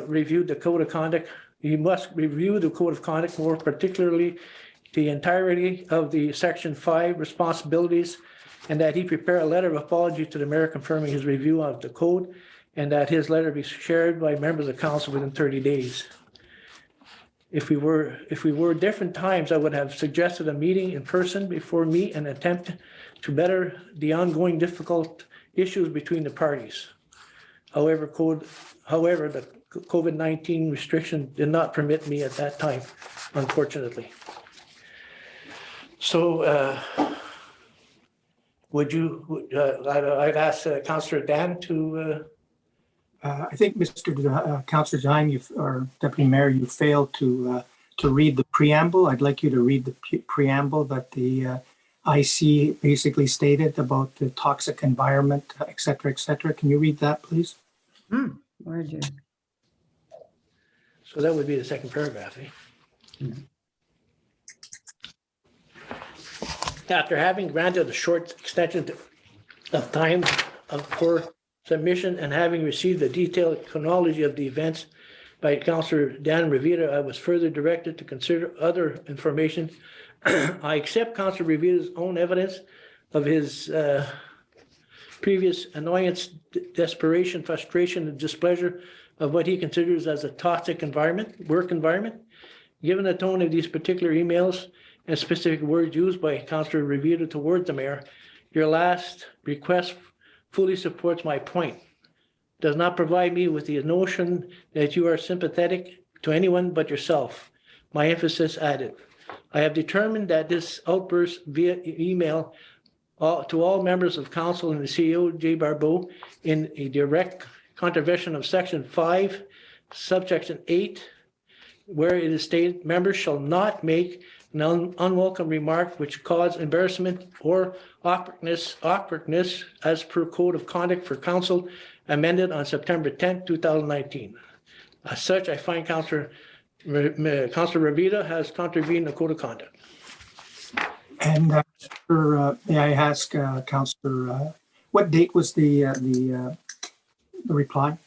reviewed the code of conduct. He must review the code of conduct, more particularly the entirety of the section 5 responsibilities, and that he prepare a letter of apology to the mayor confirming his review of the code, and that his letter be shared by members of council within 30 days. If we were different times, I would have suggested a meeting in person before me and attempt to better the ongoing difficult issues between the parties. However, the COVID-19 restriction did not permit me at that time, unfortunately. So I'd ask Councillor Dan to. I think, Councillor Jahan, or Deputy Mayor, you failed to read the preamble. I'd like you to read the preamble that the IC basically stated about the toxic environment, et cetera, et cetera. Can you read that, please? Where'd you? So that would be the second paragraph. After having granted a short extension of time for submission and having received a detailed chronology of the events by Councillor Dan Revita, I was further directed to consider other information. I accept Councillor Revita's own evidence of his previous annoyance, desperation, frustration, and displeasure of what he considers as a toxic environment, work environment. Given the tone of these particular emails and specific words used by Councillor Revita towards the mayor, your last request fully supports my point. Does not provide me with the notion that you are sympathetic to anyone but yourself. My emphasis added. I have determined that this outburst via email to all members of council and the CEO, J. Barbeau, in a direct contravention of section 5, subsection 8, where it is stated, members shall not make an unwelcome remark which cause embarrassment or awkwardness as per code of conduct for council amended on September 10th, 2019. As such, I find Councillor Revita has contravened the code of conduct. And may I ask, Councillor, what date was the reply?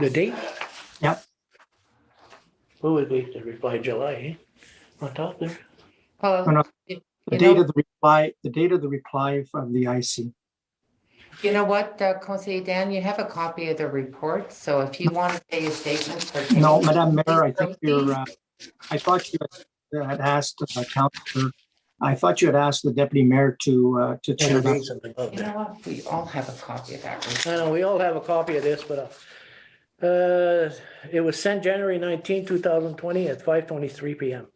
The date? Yeah. What would be the reply, July, eh? On top there? Well, No, no. you The know- date of the reply, the date of the reply from the IC. You know what, Conseiller Dan, you have a copy of the report, so if you want to say a statement. No, pertaining- Madam Mayor, I Please think you're, I thought you had asked Councillor, I thought you had asked the Deputy Mayor to chair that. Something about You know that. what, we all have a copy of that. I report. know, we all have a copy of this, but it was sent January 19, 2020 at 5:23 PM.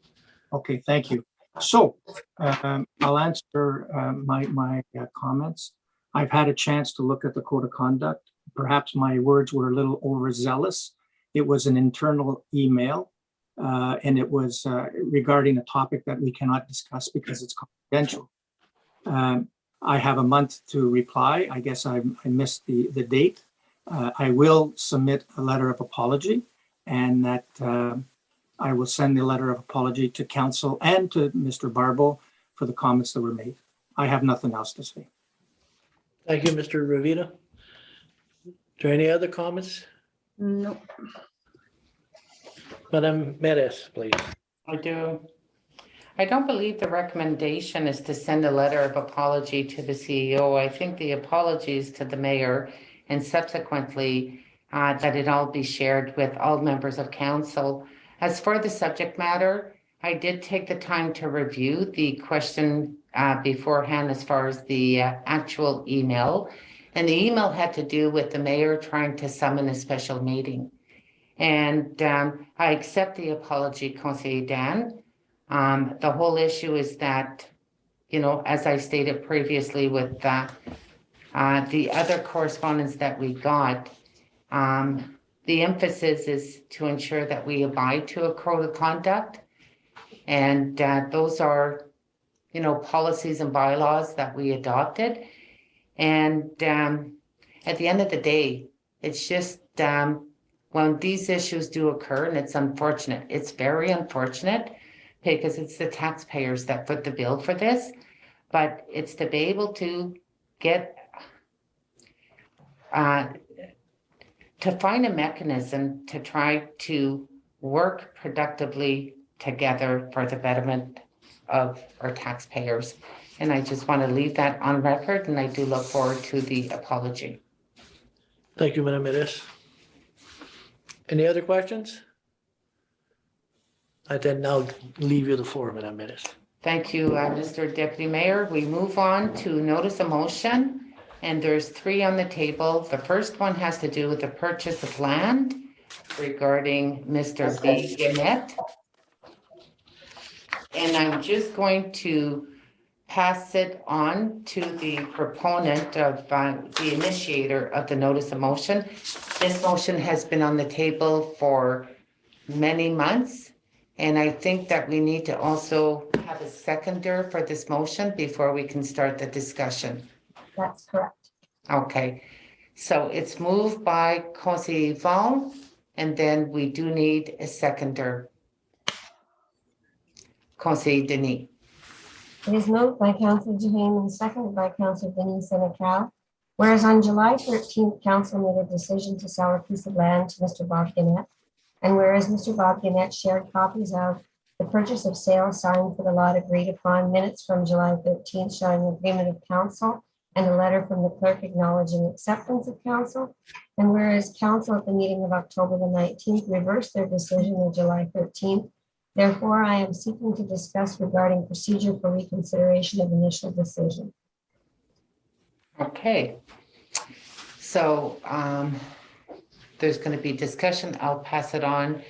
Okay, thank you. So I'll answer my comments. I've had a chance to look at the code of conduct. Perhaps my words were a little overzealous. It was an internal email, and it was regarding a topic that we cannot discuss because it's confidential. I have a month to reply. I guess I missed the date. I will submit a letter of apology, and that I will send the letter of apology to council and to Mr. Barbeau for the comments that were made. I have nothing else to say. Thank you, Mr. Revita. Is there any other comments? No. Madam Medes, please. I do. I don't believe the recommendation is to send a letter of apology to the CEO. I think the apologies to the mayor and subsequently that it all be shared with all members of council. As for the subject matter, I did take the time to review the question beforehand as far as the actual email. And the email had to do with the mayor trying to summon a special meeting. And I accept the apology, Conseiller Dan. The whole issue is that, you know, as I stated previously with the other correspondence that we got, the emphasis is to ensure that we abide to a code of conduct. And those are, you know, policies and bylaws that we adopted. And at the end of the day, it's just when these issues do occur, and it's unfortunate, it's very unfortunate because it's the taxpayers that foot the bill for this, but it's to be able to get to find a mechanism to try to work productively together for the betterment of our taxpayers. And I just want to leave that on record, and I do look forward to the apology. Thank you, Madam Medes. Any other questions? I then now leave you the floor, Madam Medes. Thank you, Mr. Deputy Mayor. We move on to notice of motion, and there's 3 on the table. The first one has to do with the purchase of land regarding Mr. B. Gannett. And I'm just going to pass it on to the proponent of the initiator of the notice of motion. This motion has been on the table for many months. And I think that we need to also have a seconder for this motion before we can start the discussion. That's correct. Okay, so it's moved by Conseiller Yvonne, and then we do need a seconder. Conseiller Denis. It is moved by Councillor Duhaime and seconded by Councillor Denis Senecal Whereas on July 13th, council made a decision to sell a piece of land to Mr. Bob Gannett. And whereas Mr. Bob Gannett shared copies of the purchase of sale signed for the lot agreed upon, minutes from July 13th showing agreement of council, and a letter from the clerk acknowledging acceptance of council. And whereas council at the meeting of October the 19th reversed their decision of July 13th, therefore I am seeking to discuss regarding procedure for reconsideration of initial decision. Okay. So there's going to be discussion. I'll pass it on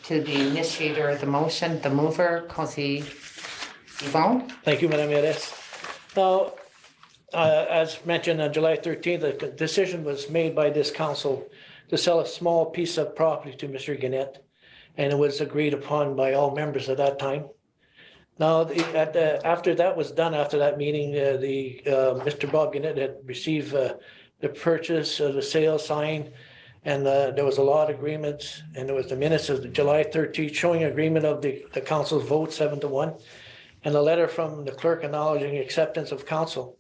to the initiator of the motion, the mover, Councilor Yvonne. Thank you, Madam Mayoress. Now, as mentioned on July 13th, a decision was made by this council to sell a small piece of property to Mr. Gannett, and it was agreed upon by all members at that time. Now, after that was done, after that meeting, Mr. Bob Gannett had received the purchase, the sale sign, and there was a lot of agreements, and there was the minutes of the July 13th showing agreement of the council's vote 7-1, and a letter from the clerk acknowledging acceptance of council.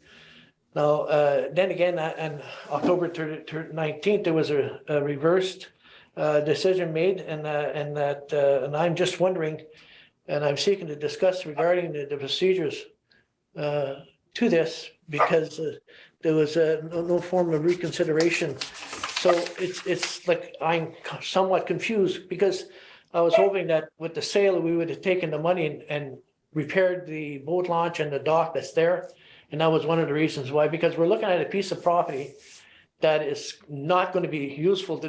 Now, then again, on October 19th, there was a reversed decision made, and I'm just wondering, and I'm seeking to discuss regarding the procedures to this, because there was no form of reconsideration. So it's like I'm somewhat confused, because I was hoping that with the sale, we would have taken the money and repaired the boat launch and the dock that's there. And that was one of the reasons why, because we're looking at a piece of property that is not going to be useful to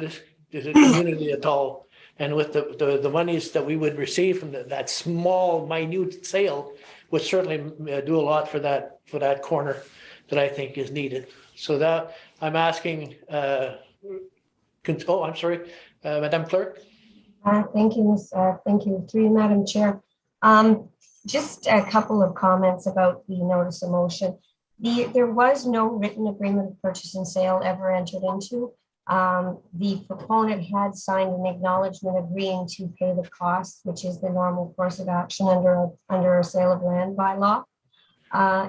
the community at all. And with the monies that we would receive from that small, minute sale would certainly do a lot for that corner that I think is needed. So that I'm asking, I'm sorry, Madam Clerk. Thank you, thank you, through you, Madam Chair. Just a couple of comments about the notice of motion. There was no written agreement of purchase and sale ever entered into. The proponent had signed an acknowledgement agreeing to pay the costs, which is the normal course of action under a sale of land bylaw.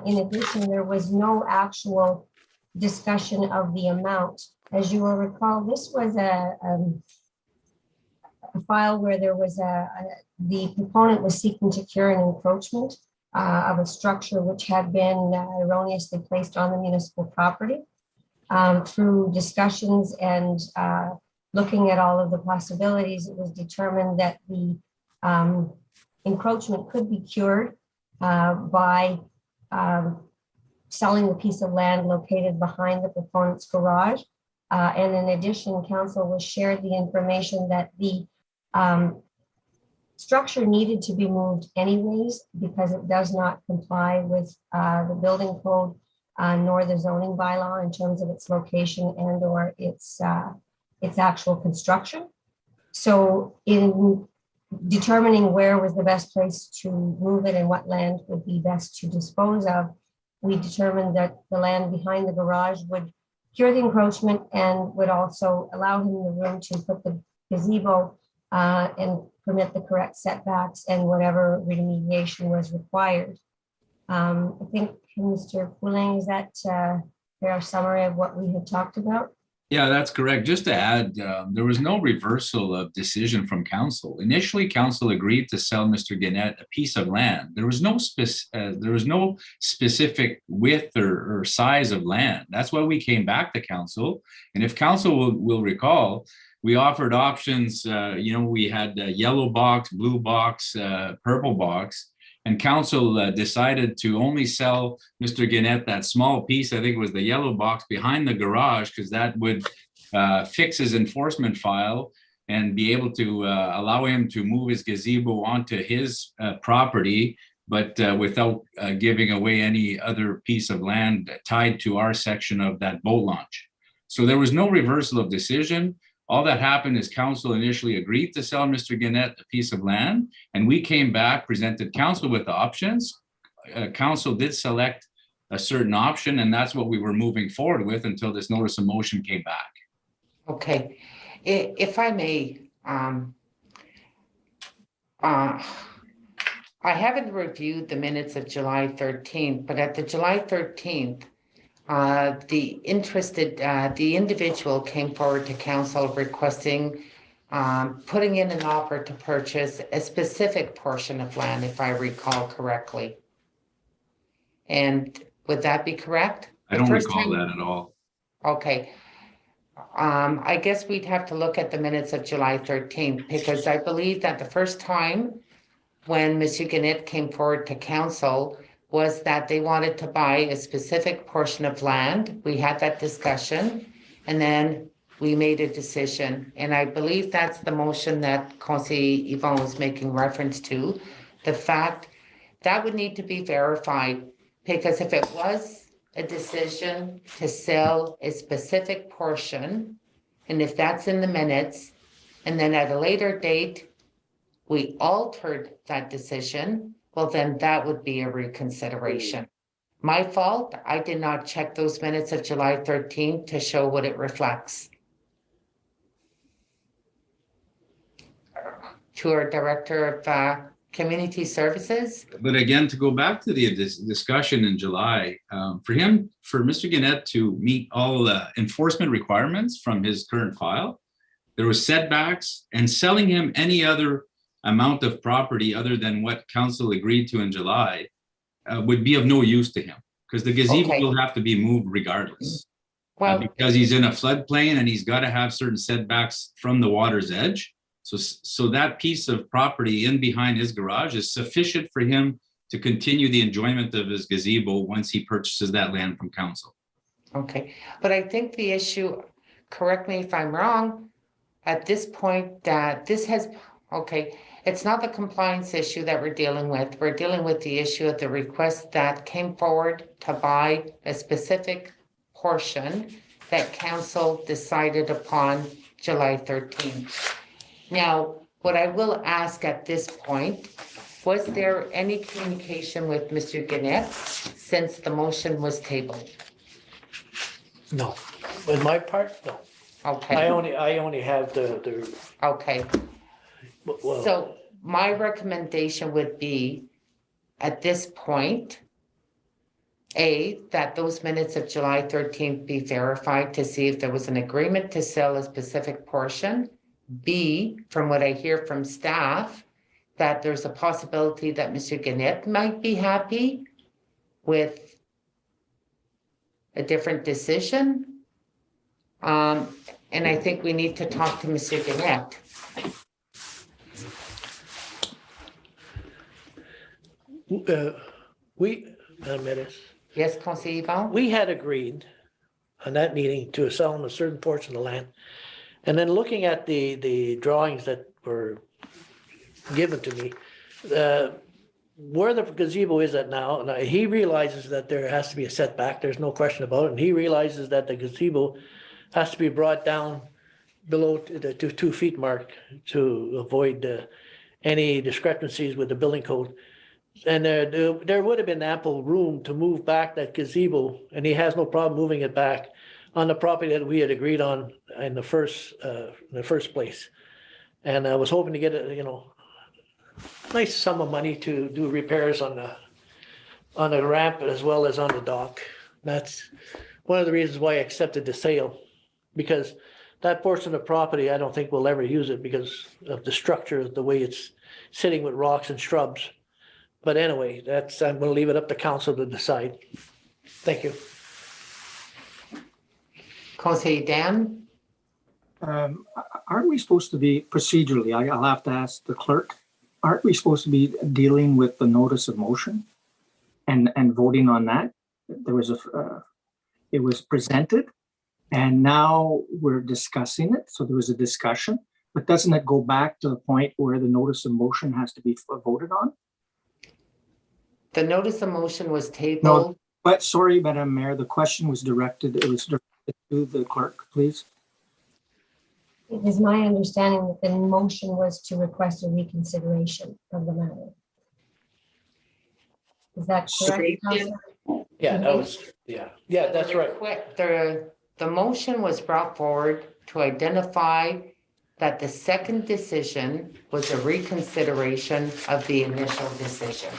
In addition, there was no actual discussion of the amount. As you will recall, this was a file where there was the proponent was seeking to cure an encroachment of a structure which had been erroneously placed on the municipal property. Through discussions and looking at all of the possibilities, it was determined that the encroachment could be cured by selling the piece of land located behind the proponent's garage. And in addition, council was shared the information that the structure needed to be moved anyways, because it does not comply with the building code nor the zoning bylaw in terms of its location and or its actual construction. So in determining where was the best place to move it and what land would be best to dispose of, we determined that the land behind the garage would cure the encroachment and would also allow him the room to put the gazebo and permit the correct setbacks and whatever remediation was required. I think, Mr. Pouling, is that fair summary of what we had talked about? Yeah, that's correct. Just to add, there was no reversal of decision from council. Initially, council agreed to sell Mr. Gannett a piece of land. There was no specific width or size of land. That's why we came back to council. And if council will recall, we offered options. We had a yellow box, blue box, purple box. And council decided to only sell Mr. Gannett that small piece, I think it was the yellow box behind the garage, because that would fix his enforcement file and be able to allow him to move his gazebo onto his property, but without giving away any other piece of land tied to our section of that boat launch. So there was no reversal of decision. All that happened is council initially agreed to sell Mr. Gannett a piece of land, and we came back, presented council with the options. Council did select a certain option, and that's what we were moving forward with until this notice of motion came back. Okay, if I may, I haven't reviewed the minutes of July 13th, but at the July 13th, the individual came forward to council requesting putting in an offer to purchase a specific portion of land, if I recall correctly. And would that be correct? I The don't first recall time- that at all. Okay. I guess we'd have to look at the minutes of July 13th, because I believe that the first time when Monsieur Gannett came forward to council was that they wanted to buy a specific portion of land. We had that discussion, and then we made a decision. And I believe that's the motion that Conseiller Yvon was making reference to. The fact that would need to be verified, because if it was a decision to sell a specific portion, and if that's in the minutes, and then at a later date, we altered that decision, well, then that would be a reconsideration. My fault, I did not check those minutes of July 13th to show what it reflects. To our Director of Community Services. But again, to go back to the discussion in July, for Mr. Gannett to meet all the enforcement requirements from his current file, there was setbacks, and selling him any other amount of property other than what council agreed to in July would be of no use to him, because the gazebo Okay. will have to be moved regardless. Well, Because he's in a floodplain and he's got to have certain setbacks from the water's edge. So that piece of property in behind his garage is sufficient for him to continue the enjoyment of his gazebo once he purchases that land from council. okay, but I think the issue, correct me if I'm wrong, at this point that this has, okay, it's not the compliance issue that we're dealing with. We're dealing with the issue of the request that came forward to buy a specific portion that council decided upon July 13th. Now, what I will ask at this point, was there any communication with Mr. Gannett since the motion was tabled? No, with my part, no. Okay, I only have the, okay. well, So my recommendation would be, at this point, A, that those minutes of July 13th be verified to see if there was an agreement to sell a specific portion. B, from what I hear from staff, that there's a possibility that Mr. Gannett might be happy with a different decision. And I think we need to talk to Mr. Gannett. Madam Menace, Yes, Councilor Yvon? we had agreed on that meeting to sell them a certain portion of the land. And then looking at the drawings that were given to me, where the gazebo is at now, and he realizes that there has to be a setback, there's no question about it, and he realizes that the gazebo has to be brought down below the 2 feet mark to avoid any discrepancies with the building code. And there would have been ample room to move back that gazebo, and he has no problem moving it back on the property that we had agreed on in the first place. And I was hoping to get a, nice sum of money to do repairs on the ramp as well as on the dock. That's one of the reasons why I accepted the sale, because that portion of property, I don't think we'll ever use it because of the structure, the way it's sitting with rocks and shrubs. But anyway, I'm gonna leave it up to council to decide. Thank you. Conseil Dan? Aren't we supposed to be procedurally, I'll have to ask the clerk, aren't we supposed to be dealing with the notice of motion and voting on that? There was it was presented and now we're discussing it. So there was a discussion, but doesn't it go back to the point where the notice of motion has to be voted on? The notice of motion was tabled. But sorry, Madam Mayor, the question was directed, it was directed to the clerk, please. It is my understanding that the motion was to request a reconsideration of the matter. Is that correct, Councilor? Yeah, that was, yeah, that's right. The motion was brought forward to identify that the second decision was a reconsideration of the initial decision.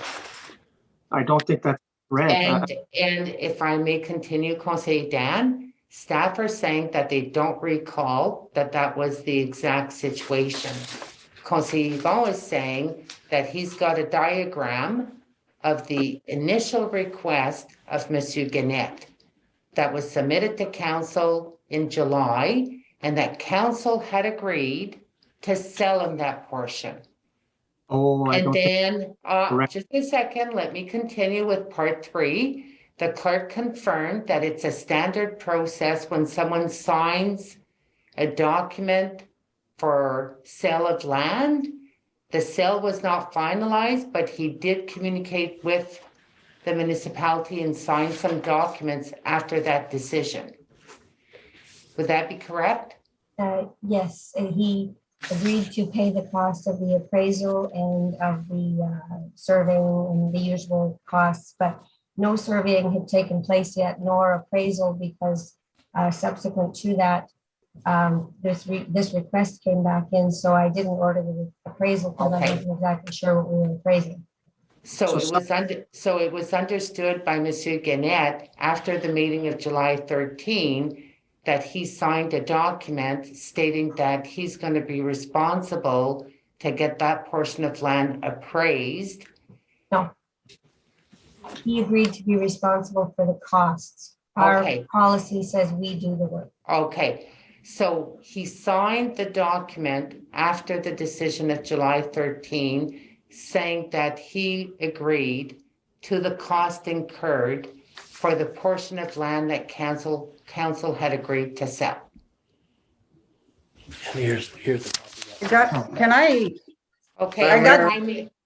I don't think that's Red, And if I may continue, Conseil Dan, staff are saying that they don't recall that that was the exact situation. Conseil Yvon is saying that he's got a diagram of the initial request of Monsieur Gannett that was submitted to council in July, and that council had agreed to sell him that portion. oh, I And don't, then, correct. just a second, let me continue with part 3. The clerk confirmed that it's a standard process when someone signs a document for sale of land. The sale was not finalized, but he did communicate with the municipality and sign some documents after that decision. Would that be correct? Yes, and he agreed to pay the cost of the appraisal and of the surveying and the usual costs, but no surveying had taken place yet, nor appraisal, because subsequent to that, this request came back in, so I didn't order the appraisal because I Okay. wasn't exactly sure what we were appraising. So So it was understood by Monsieur Gannett after the meeting of July 13 that he signed a document stating that he's going to be responsible to get that portion of land appraised. No. He agreed to be responsible for the costs. Our Okay. policy says we do the work. Okay, so he signed the document after the decision of July 13, saying that he agreed to the cost incurred for the portion of land that council had agreed to sell. Here's the copy. Can I, Okay, I got-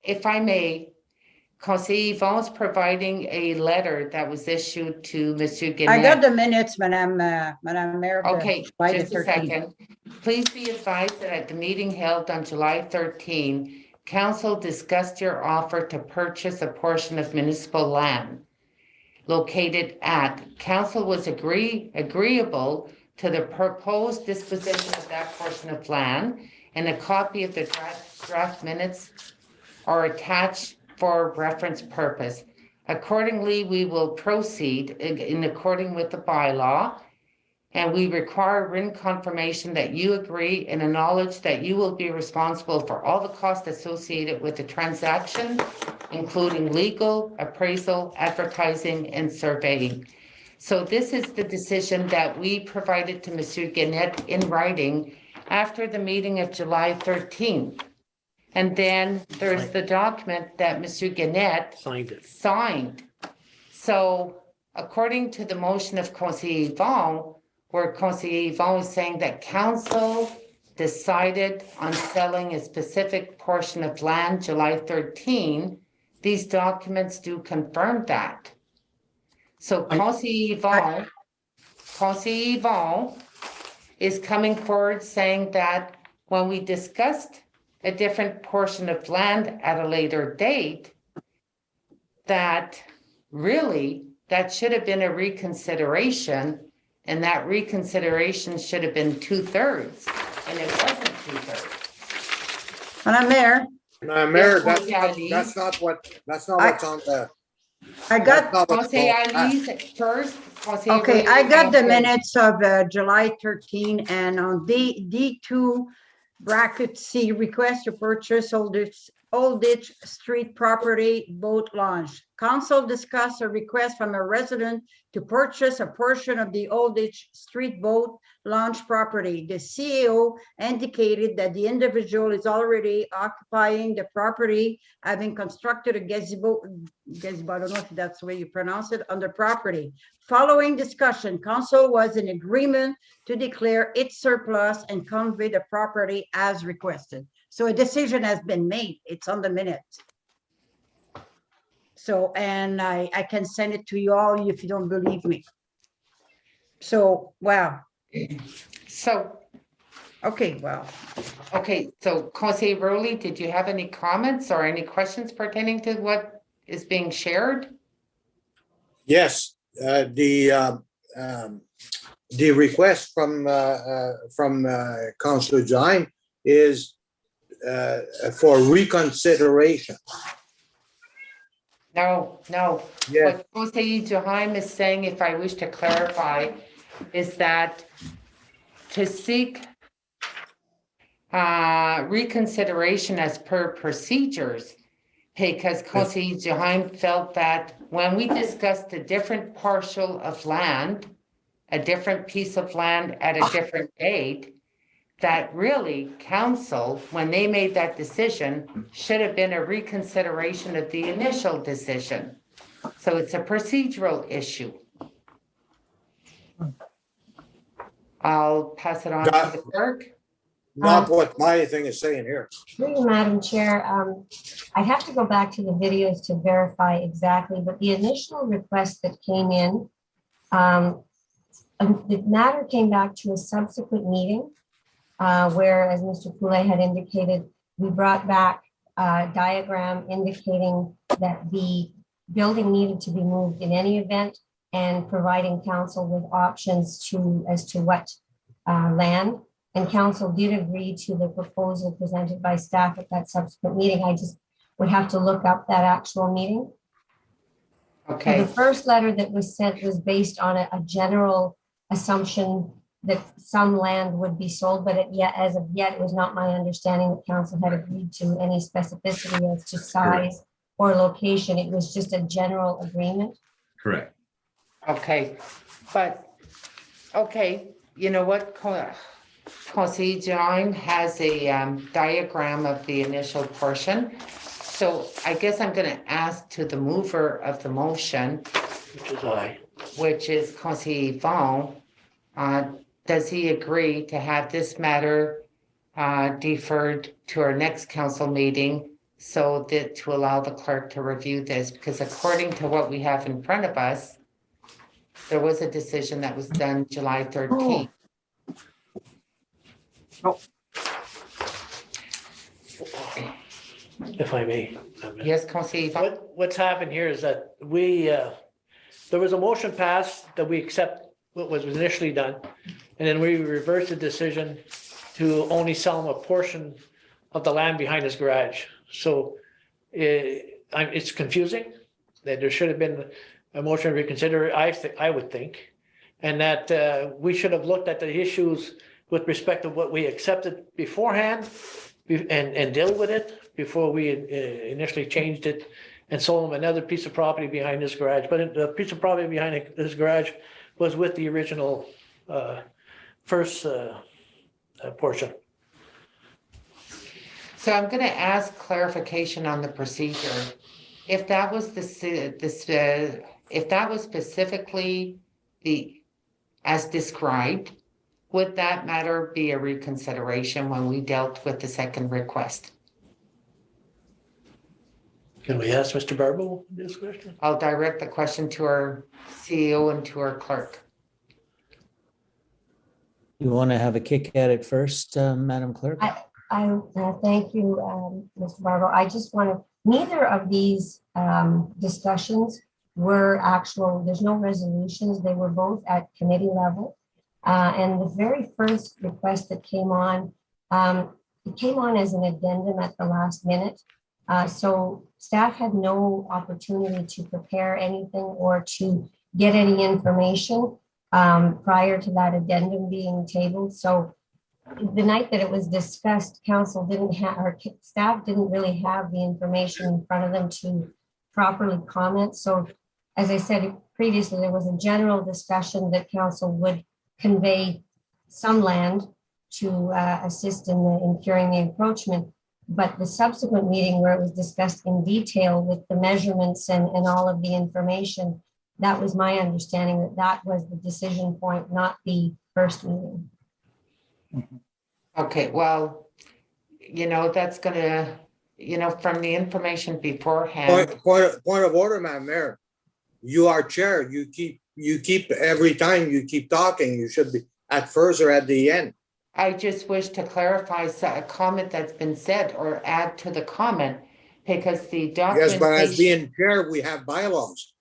if I may, Conseil Yvon's providing a letter that was issued to Monsieur Gannett. I got the minutes, Madame Mayor. Okay, by the just a 13th. second. Please be advised that at the meeting held on July 13, council discussed your offer to purchase a portion of municipal land located at, council was agreeable to the proposed disposition of that portion of land, and a copy of the draft minutes are attached for reference purpose. Accordingly, we will proceed in according with the bylaw, and we require written confirmation that you agree and acknowledge that you will be responsible for all the costs associated with the transaction, including legal, appraisal, advertising, and surveying. So this is the decision that we provided to Monsieur Gannett in writing after the meeting of July 13th. And then there's the document that Monsieur Gannett signed. So according to the motion of Conseil Yvon, where Conseil Yvon is saying that council decided on selling a specific portion of land July 13, these documents do confirm that. So Conseil Yvon is coming forward saying that when we discussed a different portion of land at a later date, that really that should have been a reconsideration, and that reconsideration should have been 2/3, and it wasn't 2/3. Madam Mayor, Mayor, Yes, that's not what's on the. I got, that's not what's Conseil on- Ali's first. Conseil okay, Ali's I got the after. minutes of July 13, and on D2 bracket C, request to purchase Old Ditch Street property boat launch. Council discussed a request from a resident to purchase a portion of the Old Ditch Street boat launch property. The CAO indicated that the individual is already occupying the property, having constructed a gazebo, I don't know if that's the way you pronounce it, on the property. Following discussion, council was in agreement to declare its surplus and convey the property as requested. So a decision has been made. It's on the minutes. So, and I can send it to you all if you don't believe me. So, wow. So, Okay, well, okay, so Conseil Rowley, did you have any comments or any questions pertaining to what is being shared? Yes, the request from Councillor Jine is for reconsideration. No. Yes, What Conseil Joachim is saying, if I wish to clarify, is that to seek reconsideration as per procedures, because Conseil Joachim felt that when we discussed a different parcel of land, a different piece of land at a different date, that really council, when they made that decision, should have been a reconsideration of the initial decision. So it's a procedural issue. I'll pass it on to the clerk. not what my thing is saying here. Through you, Madam Chair, I have to go back to the videos to verify exactly, but the initial request that came in, the matter came back to a subsequent meeting, where, as Mr. Poulet had indicated, we brought back a diagram indicating that the building needed to be moved in any event and providing council with options as to what land. And council did agree to the proposal presented by staff at that subsequent meeting. I just would have to look up that actual meeting. So Okay, the first letter that was sent was based on a general assumption that some land would be sold, but as of yet, it was not my understanding that council had agreed to any specificity as to size or location. It was just a general agreement. Correct. okay, but, okay, you know what? Conseil Joachim has a diagram of the initial portion. So I guess I'm gonna ask to the mover of the motion, Which is I. which is Conseil Yvon. Does he agree to have this matter deferred to our next council meeting so that to allow the clerk to review this? Because according to what we have in front of us, there was a decision that was done July 13th. If I may. Yes, Conseil Yvon? What's happened here is that there was a motion passed that we accept what was initially done. And then we reversed the decision to only sell him a portion of the land behind his garage. So it's confusing that there should have been a motion to reconsider, I would think. And that we should have looked at the issues with respect to what we accepted beforehand and deal with it before we initially changed it and sold him another piece of property behind his garage. But the piece of property behind his garage was with the original first portion. So I'm going to ask clarification on the procedure. If that was if that was specifically as described, would that matter be a reconsideration when we dealt with the second request? Can we ask Mr. Barbo this question? I'll direct the question to our CEO and to our clerk. You want to have a kick at it first, Madam Clerk? I thank you, Mr. Barbo. I just want to, neither of these discussions were actual, there's no resolutions. They were both at committee level. And the very first request that came on, it came on as an addendum at the last minute. So staff had no opportunity to prepare anything or to get any information prior to that addendum being tabled. So the night that it was discussed, council didn't have, or staff didn't really have the information in front of them to properly comment. So as I said previously, there was a general discussion that council would convey some land to assist in curing the encroachment. But the subsequent meeting where it was discussed in detail with the measurements and all of the information, that was my understanding that that was the decision point, not the first meeting. Okay, well, you know, that's gonna, you know, from the information beforehand. Point of order, Madam Mayor. You are chair. You keep every time you keep talking, you should be at first or at the end. I just wish to clarify a comment that's been said or add to the comment because the documentation. Yes, but as being chair, we have bylaws.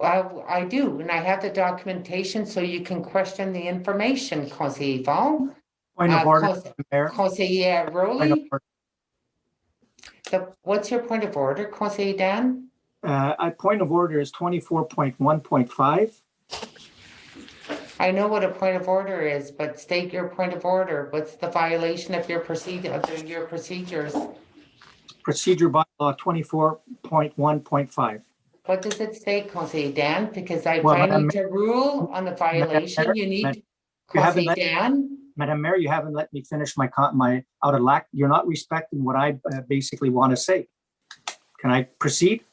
I do, and I have the documentation so you can question the information, Conseil Yvon. Point of order, Mayor. Conseiller Point of Rowley, order. what's your point of order, Conseiller Dan? A point of order is 24.1.5. I know what a point of order is, but state your point of order. What's the violation of your your procedures? Procedure bylaw 24.1.5. What does it say, Conseil Dan? Because if Well, I Madam need to rule on the violation, Mayor, you need you haven't Conseil Dan. Madam Mayor, you haven't let me finish my out of lack. You're not respecting what I basically want to say. Can I proceed?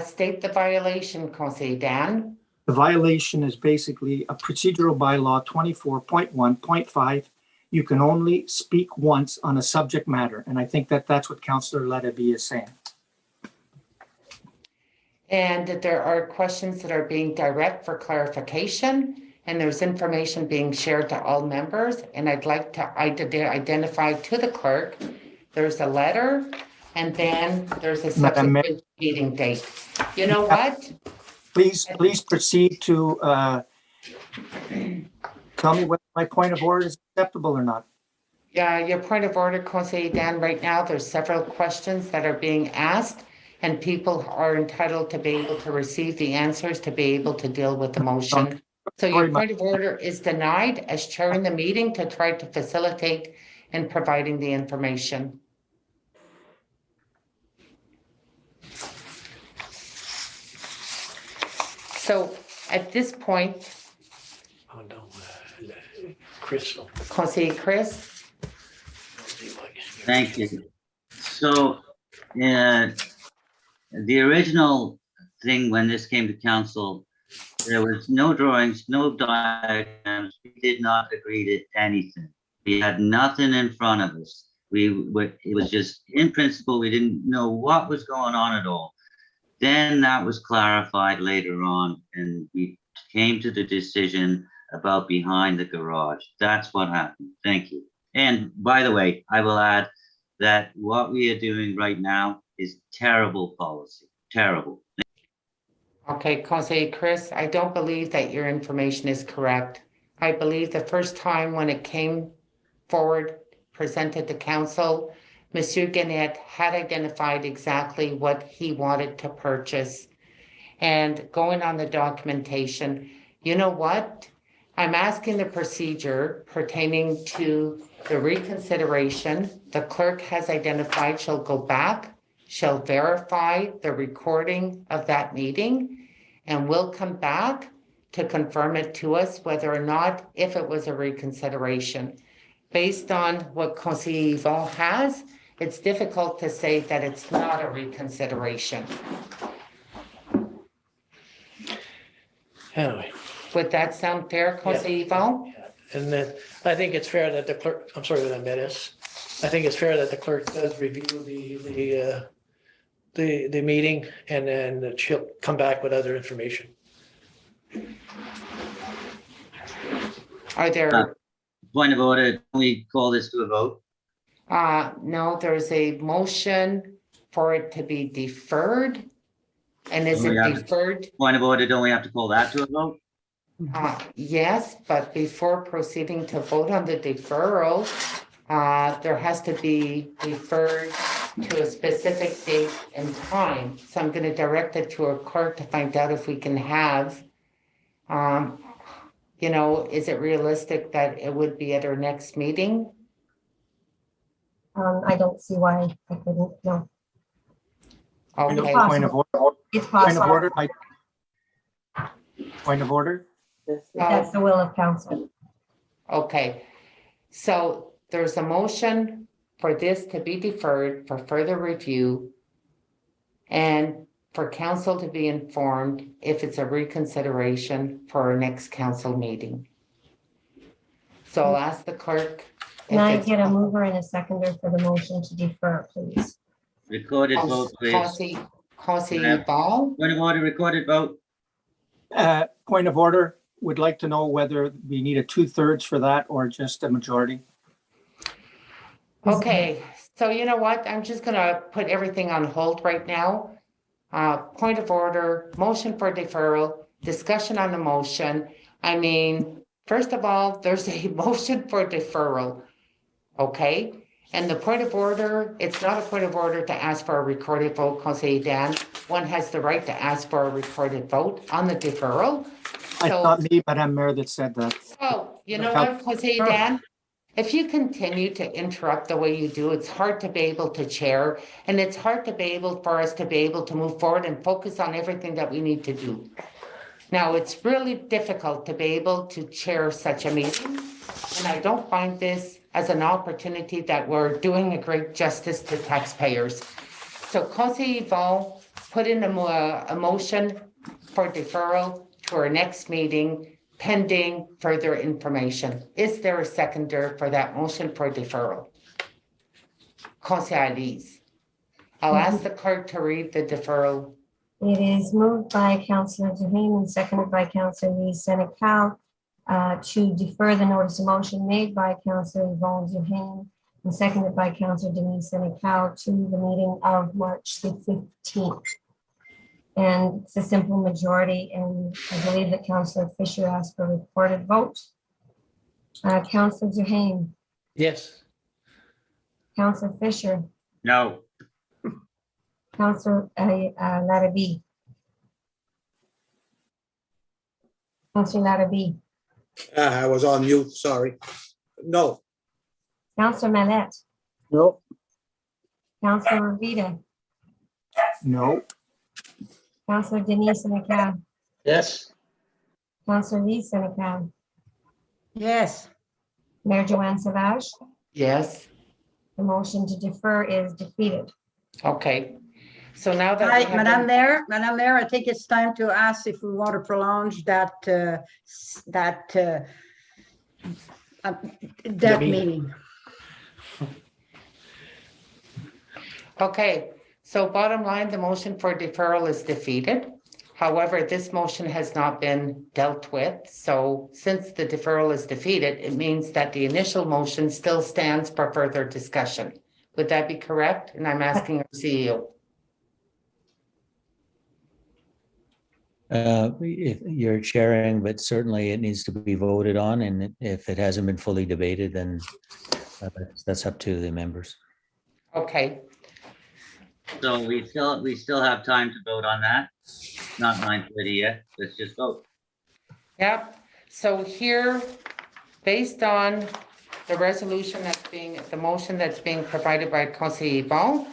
State the violation, Conseil Dan. The violation is basically a procedural bylaw 24.1.5. You can only speak once on a subject matter. And I think that that's what Councillor Letterby is saying. And that there are questions that are being direct for clarification, and there's information being shared to all members. And I'd like to identify to the clerk, there's a letter, and then there's a subsequent meeting date. You know what? Please proceed to tell me whether my point of order is acceptable or not. Yeah, your point of order, Conseil Dan, right now, there's several questions that are being asked, and people are entitled to be able to receive the answers to be able to deal with the motion. So your point of order is denied as chairing the meeting to try to facilitate in providing the information. So at this point, Oh, no, Chris. Conseil Chris, Thank you. So, the original thing when this came to council, there was no drawings, no diagrams. We did not agree to anything. We had nothing in front of us. It was just in principle, we didn't know what was going on at all. Then that was clarified later on, and we came to the decision about behind the garage. That's what happened. Thank you. And by the way, I will add that what we are doing right now is terrible policy, terrible. okay, Conseil Chris, I don't believe that your information is correct. I believe the first time when it came forward, presented to council, Monsieur Gannett had identified exactly what he wanted to purchase. And going on the documentation, you know what? I'm asking the procedure pertaining to the reconsideration. The clerk has identified she'll go back, she'll verify the recording of that meeting, and we'll come back to confirm it to us whether or not, if it was a reconsideration. Based on what Conseil Yvon has, it's difficult to say that it's not a reconsideration. Anyway. Would that sound fair, Conseil Yvon? Yeah. And then I think it's fair that the clerk, I'm sorry what I meant is, I think it's fair that the clerk does review the meeting, and then she'll come back with other information. Are there, Point of order, can we call this to a vote? no, there's a motion for it to be deferred. And is it deferred? Point of order, don't we have to call that to a vote? Yes, but before proceeding to vote on the deferral, there has to be deferred to a specific date and time. So I'm going to direct it to our clerk to find out if we can have, you know, is it realistic that it would be at our next meeting? I don't see why I couldn't, no. Okay, Point of order. It's Point of possible. order. Point of order. That's the will of council. okay. So there's a motion for this to be deferred for further review and for council to be informed if it's a reconsideration for our next council meeting. So I'll ask the clerk. Can I get a mover and a seconder for the motion to defer, please? Recorded vote, please. Conseil Ball? Point of order, recorded vote. Point of order, would like to know whether we need a 2/3 for that or just a majority. Okay, so you know what? I'm just gonna put everything on hold right now. Point of order, motion for deferral, discussion on the motion. I mean, first of all, there's a motion for deferral, okay? And the point of order, it's not a point of order to ask for a recorded vote, Conseil Dan. one has the right to ask for a recorded vote on the deferral. I So, thought me, Madam Mayor, that said that. oh, you know what, Jose Dan? If you continue to interrupt the way you do, it's hard to be able to chair, and it's hard to be able for us to be able to move forward and focus on everything that we need to do. Now, it's really difficult to be able to chair such a meeting, and I don't find this as an opportunity that we're doing a great justice to taxpayers. So Conseil Yvon put in a motion for deferral to our next meeting pending further information. Is there a seconder for that motion for deferral? Conseil Elise. I'll ask the clerk to read the deferral. It is moved by Councillor Duhaime and seconded by Councillor Lee Senecal to defer the notice of motion made by Councillor Yvonne Duhaime and seconded by Councillor Denise Senecal to the meeting of March the 15th. And it's a simple majority, and I believe that Councillor Fisher asked for a recorded vote. Councillor Duhaime, Yes. Councillor Fisher, No. Councillor Larrabee. Councillor Larrabee, I was on mute, sorry. No, Councillor Mallette, No. Councillor Rivita, No. Councillor Denise Senecal, yes, Councillor Lee Senecal, Yes, Mayor Joanne Savage. Yes, The motion to defer is defeated. okay. So now that. we right, have Madam the- Mayor, I think it's time to ask if we want to prolong that meeting. meeting. Okay, so bottom line, the motion for deferral is defeated. However, this motion has not been dealt with. So since the deferral is defeated, it means that the initial motion still stands for further discussion. Would that be correct? And I'm asking our CEO. If you're chairing, but certainly it needs to be voted on, and if it hasn't been fully debated, then that's up to the members. Okay, So we still have time to vote on that. It's not 9:30 yet. Let's just vote. yep. So here, based on the resolution the motion that's being provided by Conseil Yvon,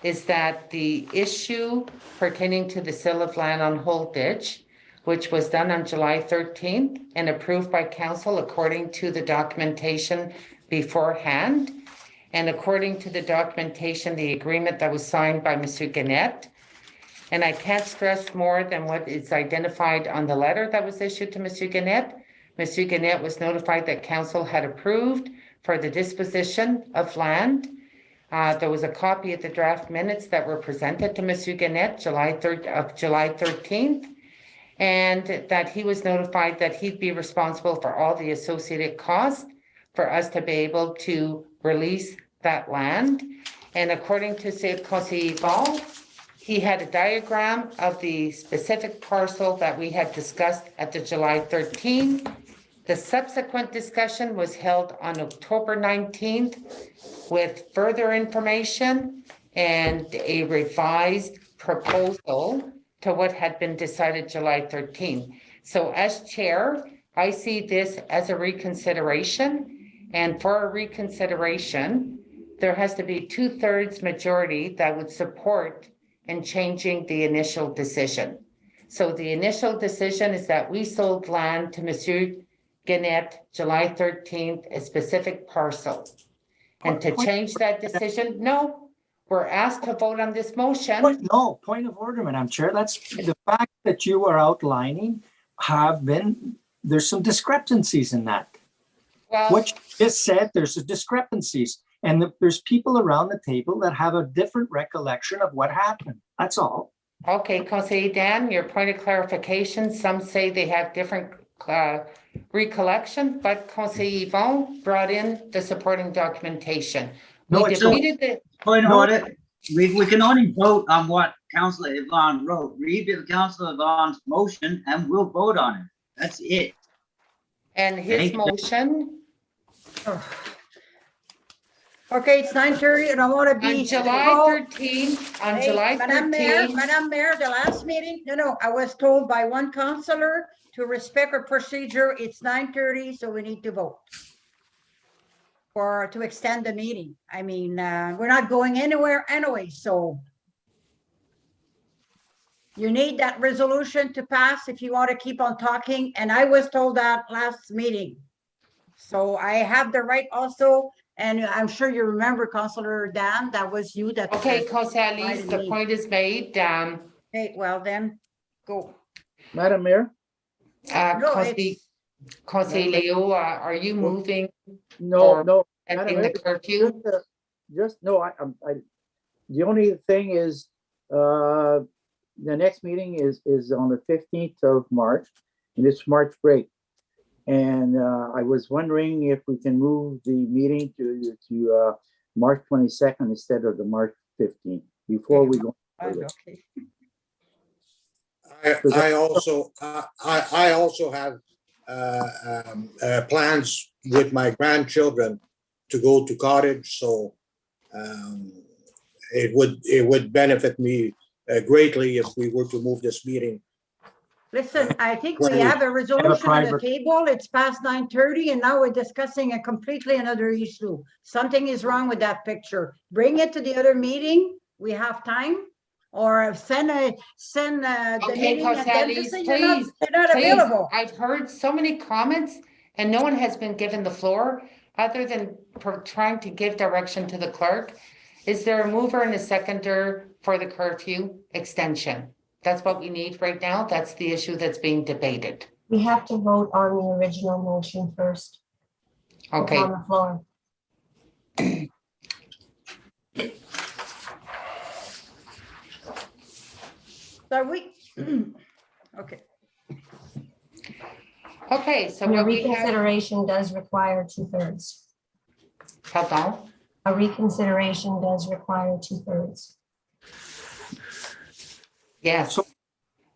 is that the issue pertaining to the sale of land on Holditch, which was done on July 13th and approved by council according to the documentation beforehand, and according to the documentation, the agreement that was signed by Monsieur Gannett. And I can't stress more than what is identified on the letter that was issued to Monsieur Gannett. Monsieur Gannett was notified that council had approved for the disposition of land. There was a copy of the draft minutes that were presented to Monsieur Gannett July 13th, and that he was notified that he'd be responsible for all the associated costs for us to be able to release that land. And according to Conseil Yvon, he had a diagram of the specific parcel that we had discussed at the July 13th. The subsequent discussion was held on October 19th with further information and a revised proposal to what had been decided July 13th. So as chair, I see this as a reconsideration. And for a reconsideration, there has to be 2/3 majority that would support in changing the initial decision. So the initial decision is that we sold land to Monsieur Gannett, July 13th, a specific parcel. And to change that decision, no, we're asked to vote on this motion. Point of order, Madam Chair. That's the fact that you are outlining there's some discrepancies in that. Well, What you just said, there's discrepancies. And there's people around the table that have a different recollection of what happened. That's all. okay, Conseil Dan, your point of clarification, some say they have different recollection, but Conseil Yvon brought in the supporting documentation. No, We it's defeated the, Point of No. order. We can only vote on what Councillor Yvonne wrote. Read the Councillor Yvonne's motion and we'll vote on it. That's it. and his Thank you. motion, Okay, it's 9:30 and I want to be. On July told- 13th, on Hey, July Madam Mayor, 13th. Madam Mayor, the last meeting, no, I was told by one counselor to respect our procedure. It's 9:30, so we need to vote. Or to extend the meeting. I mean, we're not going anywhere anyway, so. You need that resolution to pass if you want to keep on talking, and I was told that last meeting. So I have the right also, and I'm sure you remember, Councillor Dan, that was you that. Okay, Councillor Elise, invited the me. point is made. Okay, well then, go. Madam Mayor? No, Councillor Leo, are you moving No, Or- no. in Madam the Mayor, curfew? no, the only thing is, the next meeting is on the 15th of March, and it's March break. And I was wondering if we can move the meeting to March 22nd instead of the March 15th, before we go further. Okay. I also have plans with my grandchildren to go to cottage, so it would benefit me greatly if we were to move this meeting. Listen, I think we have a resolution on the private- table. It's past 9:30 and now we're discussing a completely another issue. Something is wrong with that picture. Bring it to the other meeting. We have time. Or send the Okay, meeting and Councillor then just Elise, say please, you're not please. available. I've heard so many comments and no one has been given the floor other than trying to give direction to the clerk. Is there a mover and a seconder for the curfew extension? That's what we need right now. That's the issue that's being debated. We have to vote on the original motion first. It's Okay, on the floor. So we, okay. okay, so And a what we have, reconsideration does require 2/3. pardon? A reconsideration does require 2/3. Yes.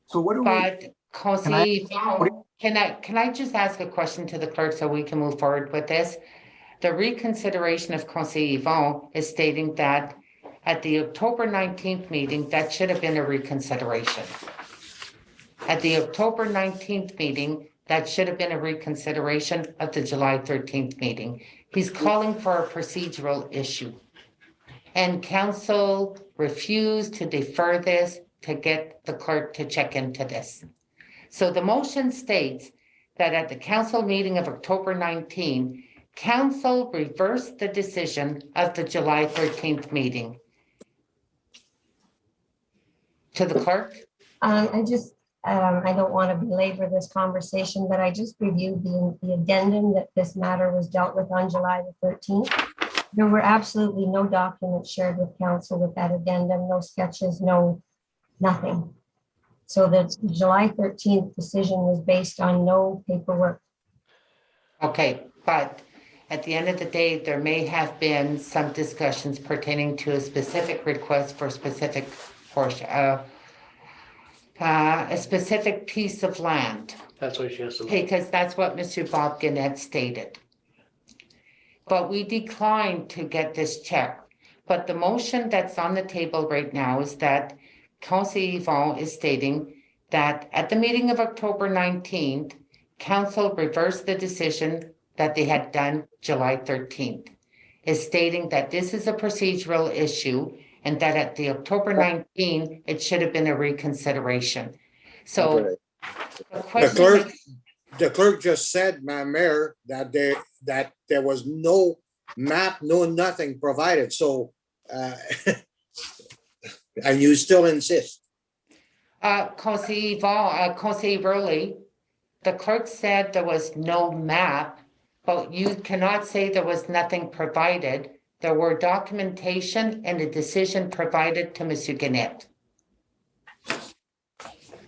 So what do we, But Councillor Yvonne, can I just ask a question to the clerk so we can move forward with this? The reconsideration of Councillor Yvonne is stating that at the October 19th meeting, that should have been a reconsideration. At the October 19th meeting, that should have been a reconsideration of the July 13th meeting. He's calling for a procedural issue. And council refused to defer this to get the clerk to check into this. So the motion states that at the council meeting of October 19, council reversed the decision of the July 13th meeting. To the clerk? I don't want to belabor this conversation, but I just reviewed the addendum that this matter was dealt with on July the 13th. There were absolutely no documents shared with council with that addendum, no sketches, nothing. So the July 13th decision was based on no paperwork. Okay, but at the end of the day, there may have been some discussions pertaining to a specific request for a specific portion, a specific piece of land, That's what she has to. because that's what Mr. Bob Gannett stated. But we declined to get this checked. But the motion that's on the table right now is that Councillor Yvonne is stating that at the meeting of October 19th, council reversed the decision that they had done July 13th. Is stating that this is a procedural issue and that at the October 19th, it should have been a reconsideration. So the question is, The clerk just said, Madam Mayor, that there was no map, no nothing provided, so, and you still insist. Councillor Yvonne, Councillor Burley, the clerk said there was no map, but you cannot say there was nothing provided. There were documentation and a decision provided to Mr. Gannett.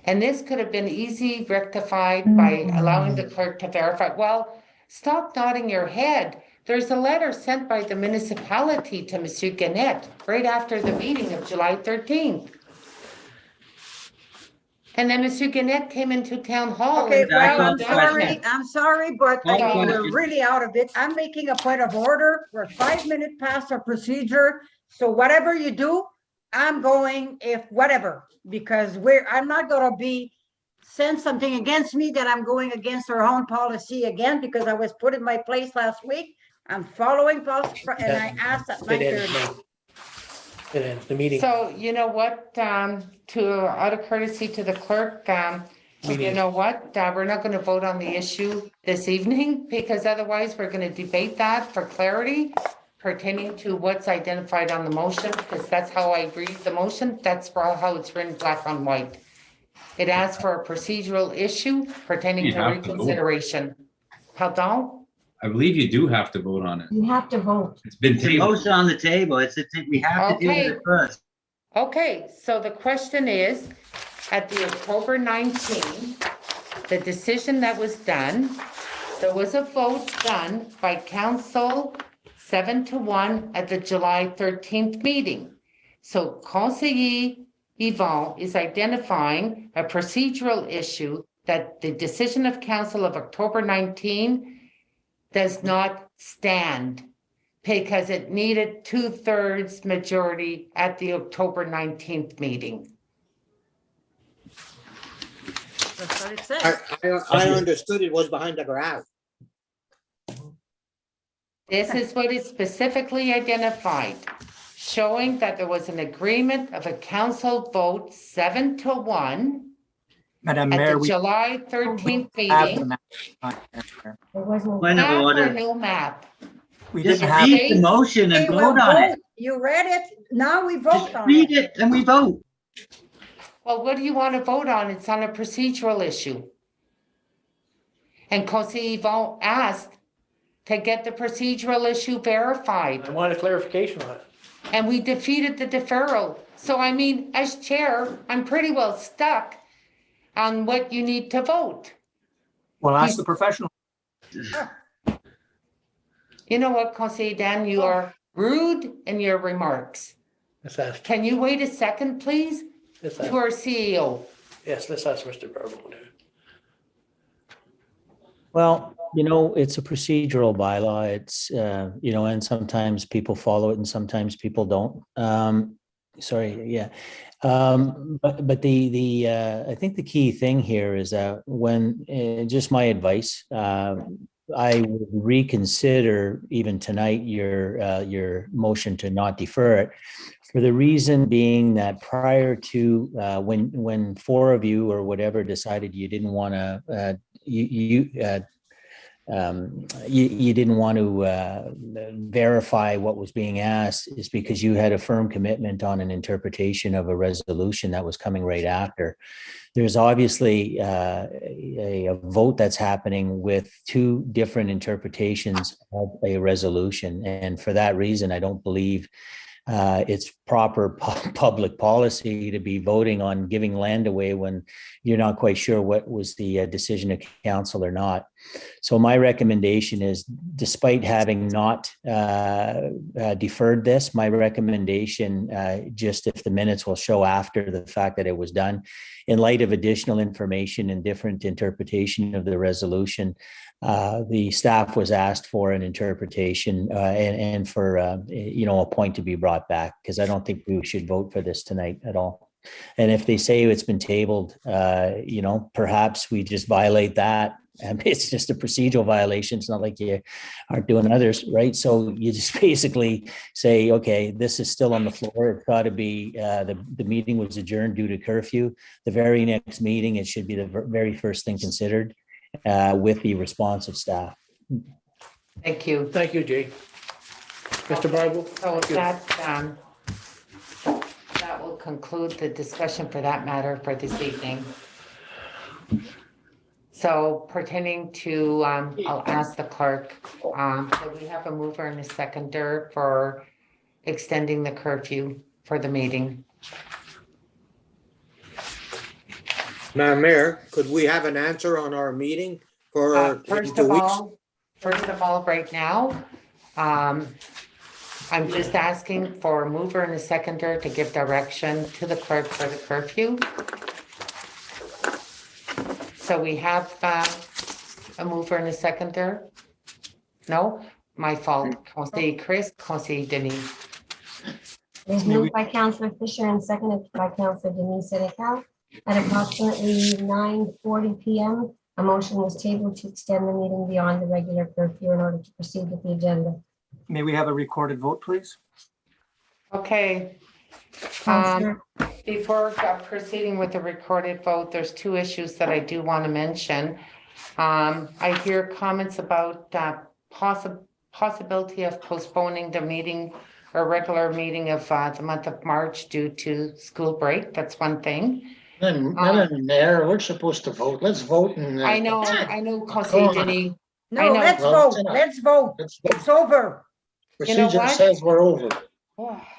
And this could have been easily rectified by allowing the clerk to verify. Well, stop nodding your head. There's a letter sent by the municipality to Mr. Gannett right after the meeting of July 13th. And then Mr. Gannett came into town hall. Okay, and well, filed I'm a sorry, document. but I Call mean, we're question. really out of it. I'm making a point of order. We're 5 minutes past our procedure. So whatever you do, I'm going if whatever, because I'm not gonna send something against me that I'm going against our own policy again, because I was put in my place last week. I'm following policy, and I asked at It ends 9:30. now. It ends the meeting. So you know what, out of courtesy to the clerk, you Meeting. know what, we're not gonna vote on the issue this evening, because otherwise we're gonna debate that for clarity pertaining to what's identified on the motion, because that's how I read the motion, that's how it's written black on white. It asks for a procedural issue pertaining You to have to vote. reconsideration. Pardon? I believe you do have to vote on it. You have to vote. It's been It's a tabled. motion on the table. We have to deal with it first. Okay, so the question is, at the October 19, the decision that was done, there was a vote done by council 7-1 at the July 13th meeting. So Conseiller Yvon is identifying a procedural issue that the decision of council of October 19 does not stand, because it needed 2/3 majority at the October 19th meeting. That's what it says. I understood it was behind the garage. This is what is specifically identified, showing that there was an agreement of a council vote 7-1 Madam at Mayor, the we July 13th have the meeting. map. Madam Mayor. There was no. Point of Map or order. no map? We Just didn't have, read the motion and Okay, we'll vote on it. vote. You read it, now we vote Just on read it. it and we vote. Well, what do you want to vote on? It's on a procedural issue. And Conseiller Yvon asked to get the procedural issue verified. I want a clarification on it. And we defeated the deferral. So I mean, as chair, I'm pretty well stuck on what you need to vote. well, ask the professional. You know what, Conseiller Dan, you are rude in your remarks. Let's ask, Can you wait a second, please? let's To ask, our CEO. yes, let's ask Mr. Barbo. Well, it's a procedural bylaw. It's, and sometimes people follow it and sometimes people don't. Sorry, yeah. But I think the key thing here is that just my advice, I would reconsider even tonight your motion to not defer it, for the reason being that prior to when four of you or whatever decided you didn't want to you didn't want to verify what was being asked, is because you had a firm commitment on an interpretation of a resolution that was coming right after. There's obviously a vote that's happening with two different interpretations of a resolution. And for that reason, I don't believe it's proper public policy to be voting on giving land away when you're not quite sure what was the decision of council or not. So my recommendation is, despite having not deferred this, my recommendation, just if the minutes will show after the fact that it was done, in light of additional information and different interpretation of the resolution, the staff was asked for an interpretation and for a point to be brought back, because I don't think we should vote for this tonight at all. And if they say it's been tabled, perhaps we just violate that. It's just a procedural violation. It's not like you aren't doing others, right? So you just basically say, okay, this is still on the floor. It's got to be, the meeting was adjourned due to curfew. The very next meeting, it should be the very first thing considered with the response of staff. Thank you. Thank you, Jay. Mr. Barbo? So that will conclude the discussion for that matter for this evening. So pertaining to, I'll ask the clerk, do we have a mover and a seconder for extending the curfew for the meeting? Madam Mayor, could we have an answer on our meeting for in First 2 of weeks? all, right now, I'm just asking for a mover and a seconder to give direction to the clerk for the curfew. So we have a mover and a seconder? No, my fault. Conseil Chris, Conseil Denise. It is May we- moved by Councillor Fisher and seconded by Councillor Denise Senecal. At approximately 9:40 PM, a motion was tabled to extend the meeting beyond the regular curfew in order to proceed with the agenda. May we have a recorded vote, please? Okay. Councillor, Before proceeding with the recorded vote, there's two issues that I do want to mention. I hear comments about possibility of postponing the meeting or regular meeting of the month of March due to school break. That's one thing. Madam Mayor, we're supposed to vote. Let's vote and. I know, Conseil Denis. I No, know. let's Well, vote, let's vote. Let's vote. It's over. You know Procedure what? says we're over.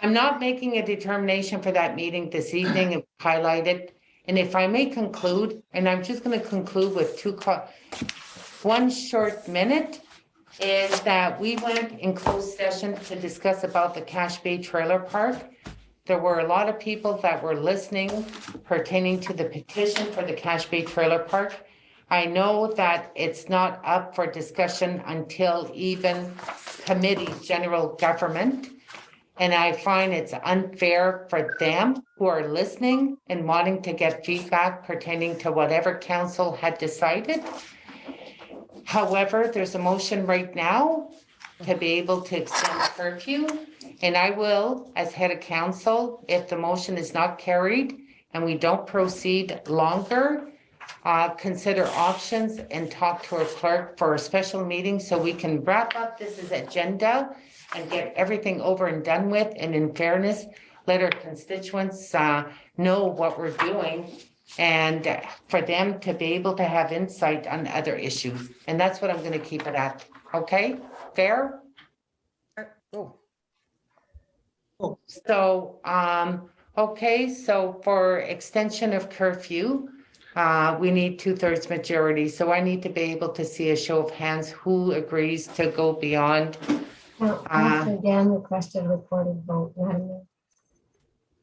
I'm not making a determination for that meeting this evening, if highlighted. And if I may conclude, and I'm just going to conclude with one short minute, is that we went in closed session to discuss about the Cache Bay Trailer Park. There were a lot of people that were listening pertaining to the petition for the Cache Bay Trailer Park. I know that it's not up for discussion until even committee, general government. And I find it's unfair for them who are listening and wanting to get feedback pertaining to whatever council had decided. However, there's a motion right now to be able to extend curfew. And I will, as head of council, if the motion is not carried and we don't proceed longer, consider options and talk to our clerk for a special meeting so we can wrap up this as agenda and get everything over and done with. And in fairness, let our constituents know what we're doing and for them to be able to have insight on other issues. And that's what I'm going to keep it at. Okay, fair? Oh, So, okay, so for extension of curfew, we need 2/3 majority. So I need to be able to see a show of hands who agrees to go beyond. Councillor Dan requested a recorded vote. Madam Mayor.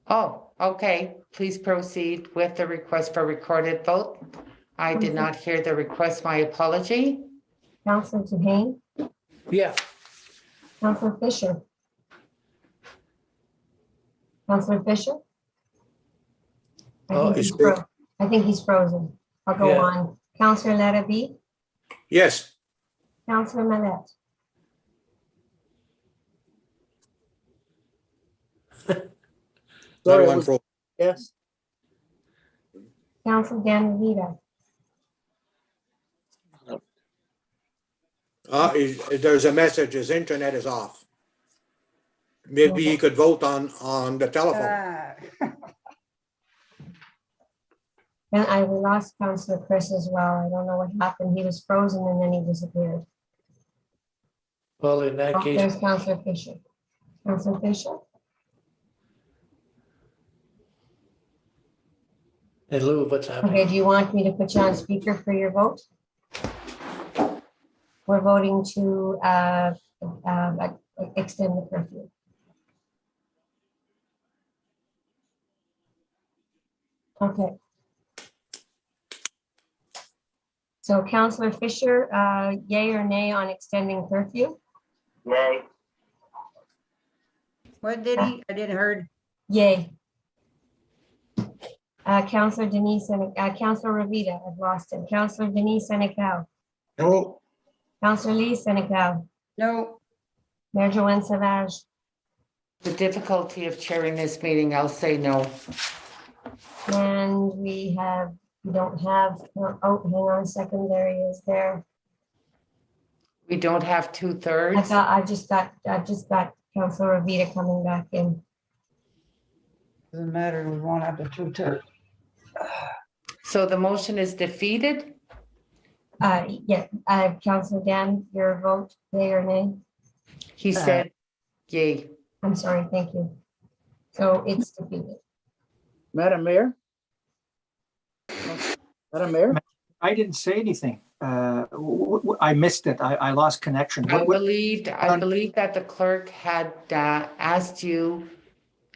Oh, okay, please proceed with the request for recorded vote. I did not hear the request, my apology. Councillor Duhaime, Yeah, Councillor Fisher. Councillor Fisher? Oh, he's frozen. I think he's frozen. I'll go Yeah. on. Councillor Larrabee, Yes, Councillor Mallette, Sorry, I everyone was- frozen. Yes. Councillor Dan Rivita, There's a message, his internet is off. Maybe he could vote on the telephone. and I lost Councillor Chris as well. I don't know what happened. He was frozen and then he disappeared. well, in that Oh, case, there's Councillor Fisher. Councillor Fisher, in lieu of what's happening. okay, do you want me to put you on speaker for your vote? We're voting to extend the curfew. Okay. So Councillor Fisher, yay or nay on extending curfew? what did he, I didn't heard. Yay. Councillor Denise and Councillor Rivita, I've lost him. Councillor Denise Senecal, No, Councillor Lee Senecal, No, Mayor Joanne Savage, The difficulty of chairing this meeting, I'll say no. and we don't have, oh, hang on a second, there he is there. We don't have 2/3. I just got Councillor Rivita coming back in. doesn't matter, we won't have the 2/3. So the motion is defeated. Yeah, Councillor Dan, your vote, yay or nay? He said, yay. I'm sorry, thank you. So it's defeated. Madam Mayor? Madam Mayor? I didn't say anything. I missed it. I lost connection. I believe that the clerk had asked you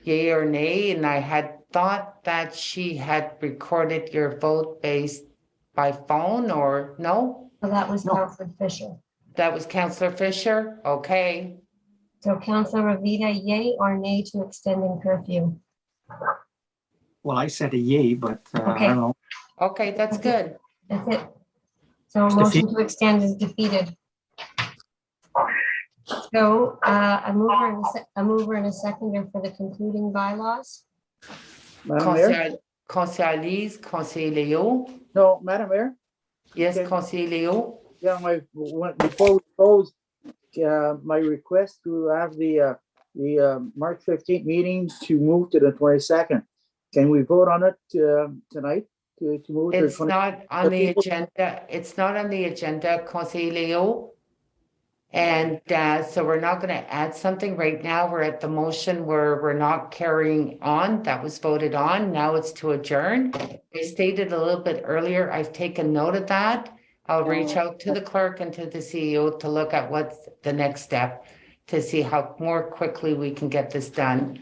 yay or nay, and I had thought that she had recorded your vote based by phone or no? So that was No. Councillor Fisher. That was Councillor Fisher? Okay. So Councillor Revita, yay or nay to extending curfew? Well, I said a yay, but I Okay. don't know. Okay, that's good. That's it. So a It's motion to extend is defeated. So a mover and a seconder for the concluding bylaws. Madam Mayor? Conseiller Lise, Conseiller Leo. No, Madam Mayor? Yes, Can- Conseiller Leo. Yeah, before we close, my request to have the March 15th meeting to move to the 22nd. Can we vote on it tonight to move to the It's 22nd? not on the agenda. It's not on the agenda, Conseiller Leo. And so we're not going to add something right now. We're at the motion where we're not carrying on. That was voted on. Now it's to adjourn. I stated a little bit earlier, I've taken note of that. I'll reach out to the clerk and to the CEO to look at what's the next step to see how more quickly we can get this done.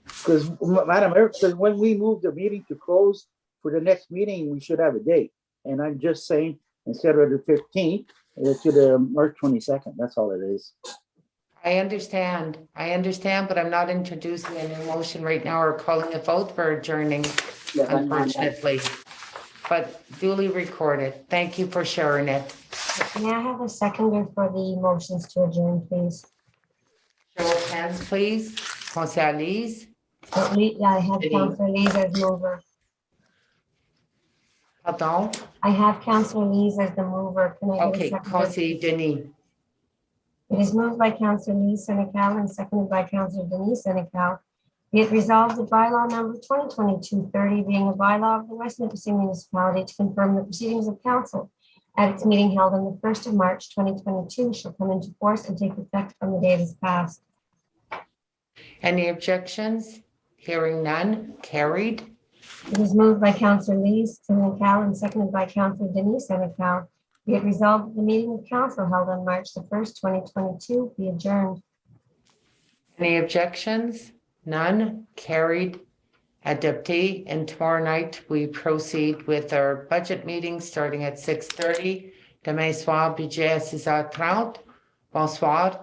Because, Madam Mayor, because when we move the meeting to close for the next meeting, we should have a date. And I'm just saying, instead of the 15th, to the March 22nd, that's all it is. I understand, but I'm not introducing a new motion right now or calling a vote for adjourning, unfortunately. But duly recorded. Thank you for sharing it. May I have a seconder for the motions to adjourn, please? Show of hands, please. Conseiller Lise. I have Councillor Lees as mover. Pardon? I have Councillor Lees as the mover. Can I get a Okay, seconder? Conseiller Denis. It is moved by Councillor Lees Senecal and seconded by Councillor Denise Senecal. Be it resolved that bylaw number 2022-30 being a bylaw of the West Nipissing Municipality to confirm the proceedings of council at its meeting held on the 1st of March 2022 shall come into force and take effect from the day it is passed. Any objections? Hearing none, carried. It is moved by Councillor Lees Senecal and seconded by Councillor Denise Senecal. Be it resolved that the meeting of council held on March the 1st, 2022 be adjourned. Any objections? None, carried. Adopté. And tomorrow night, we proceed with our budget meeting starting at 6:30. Demain soir, budget à 6h30. Bonsoir.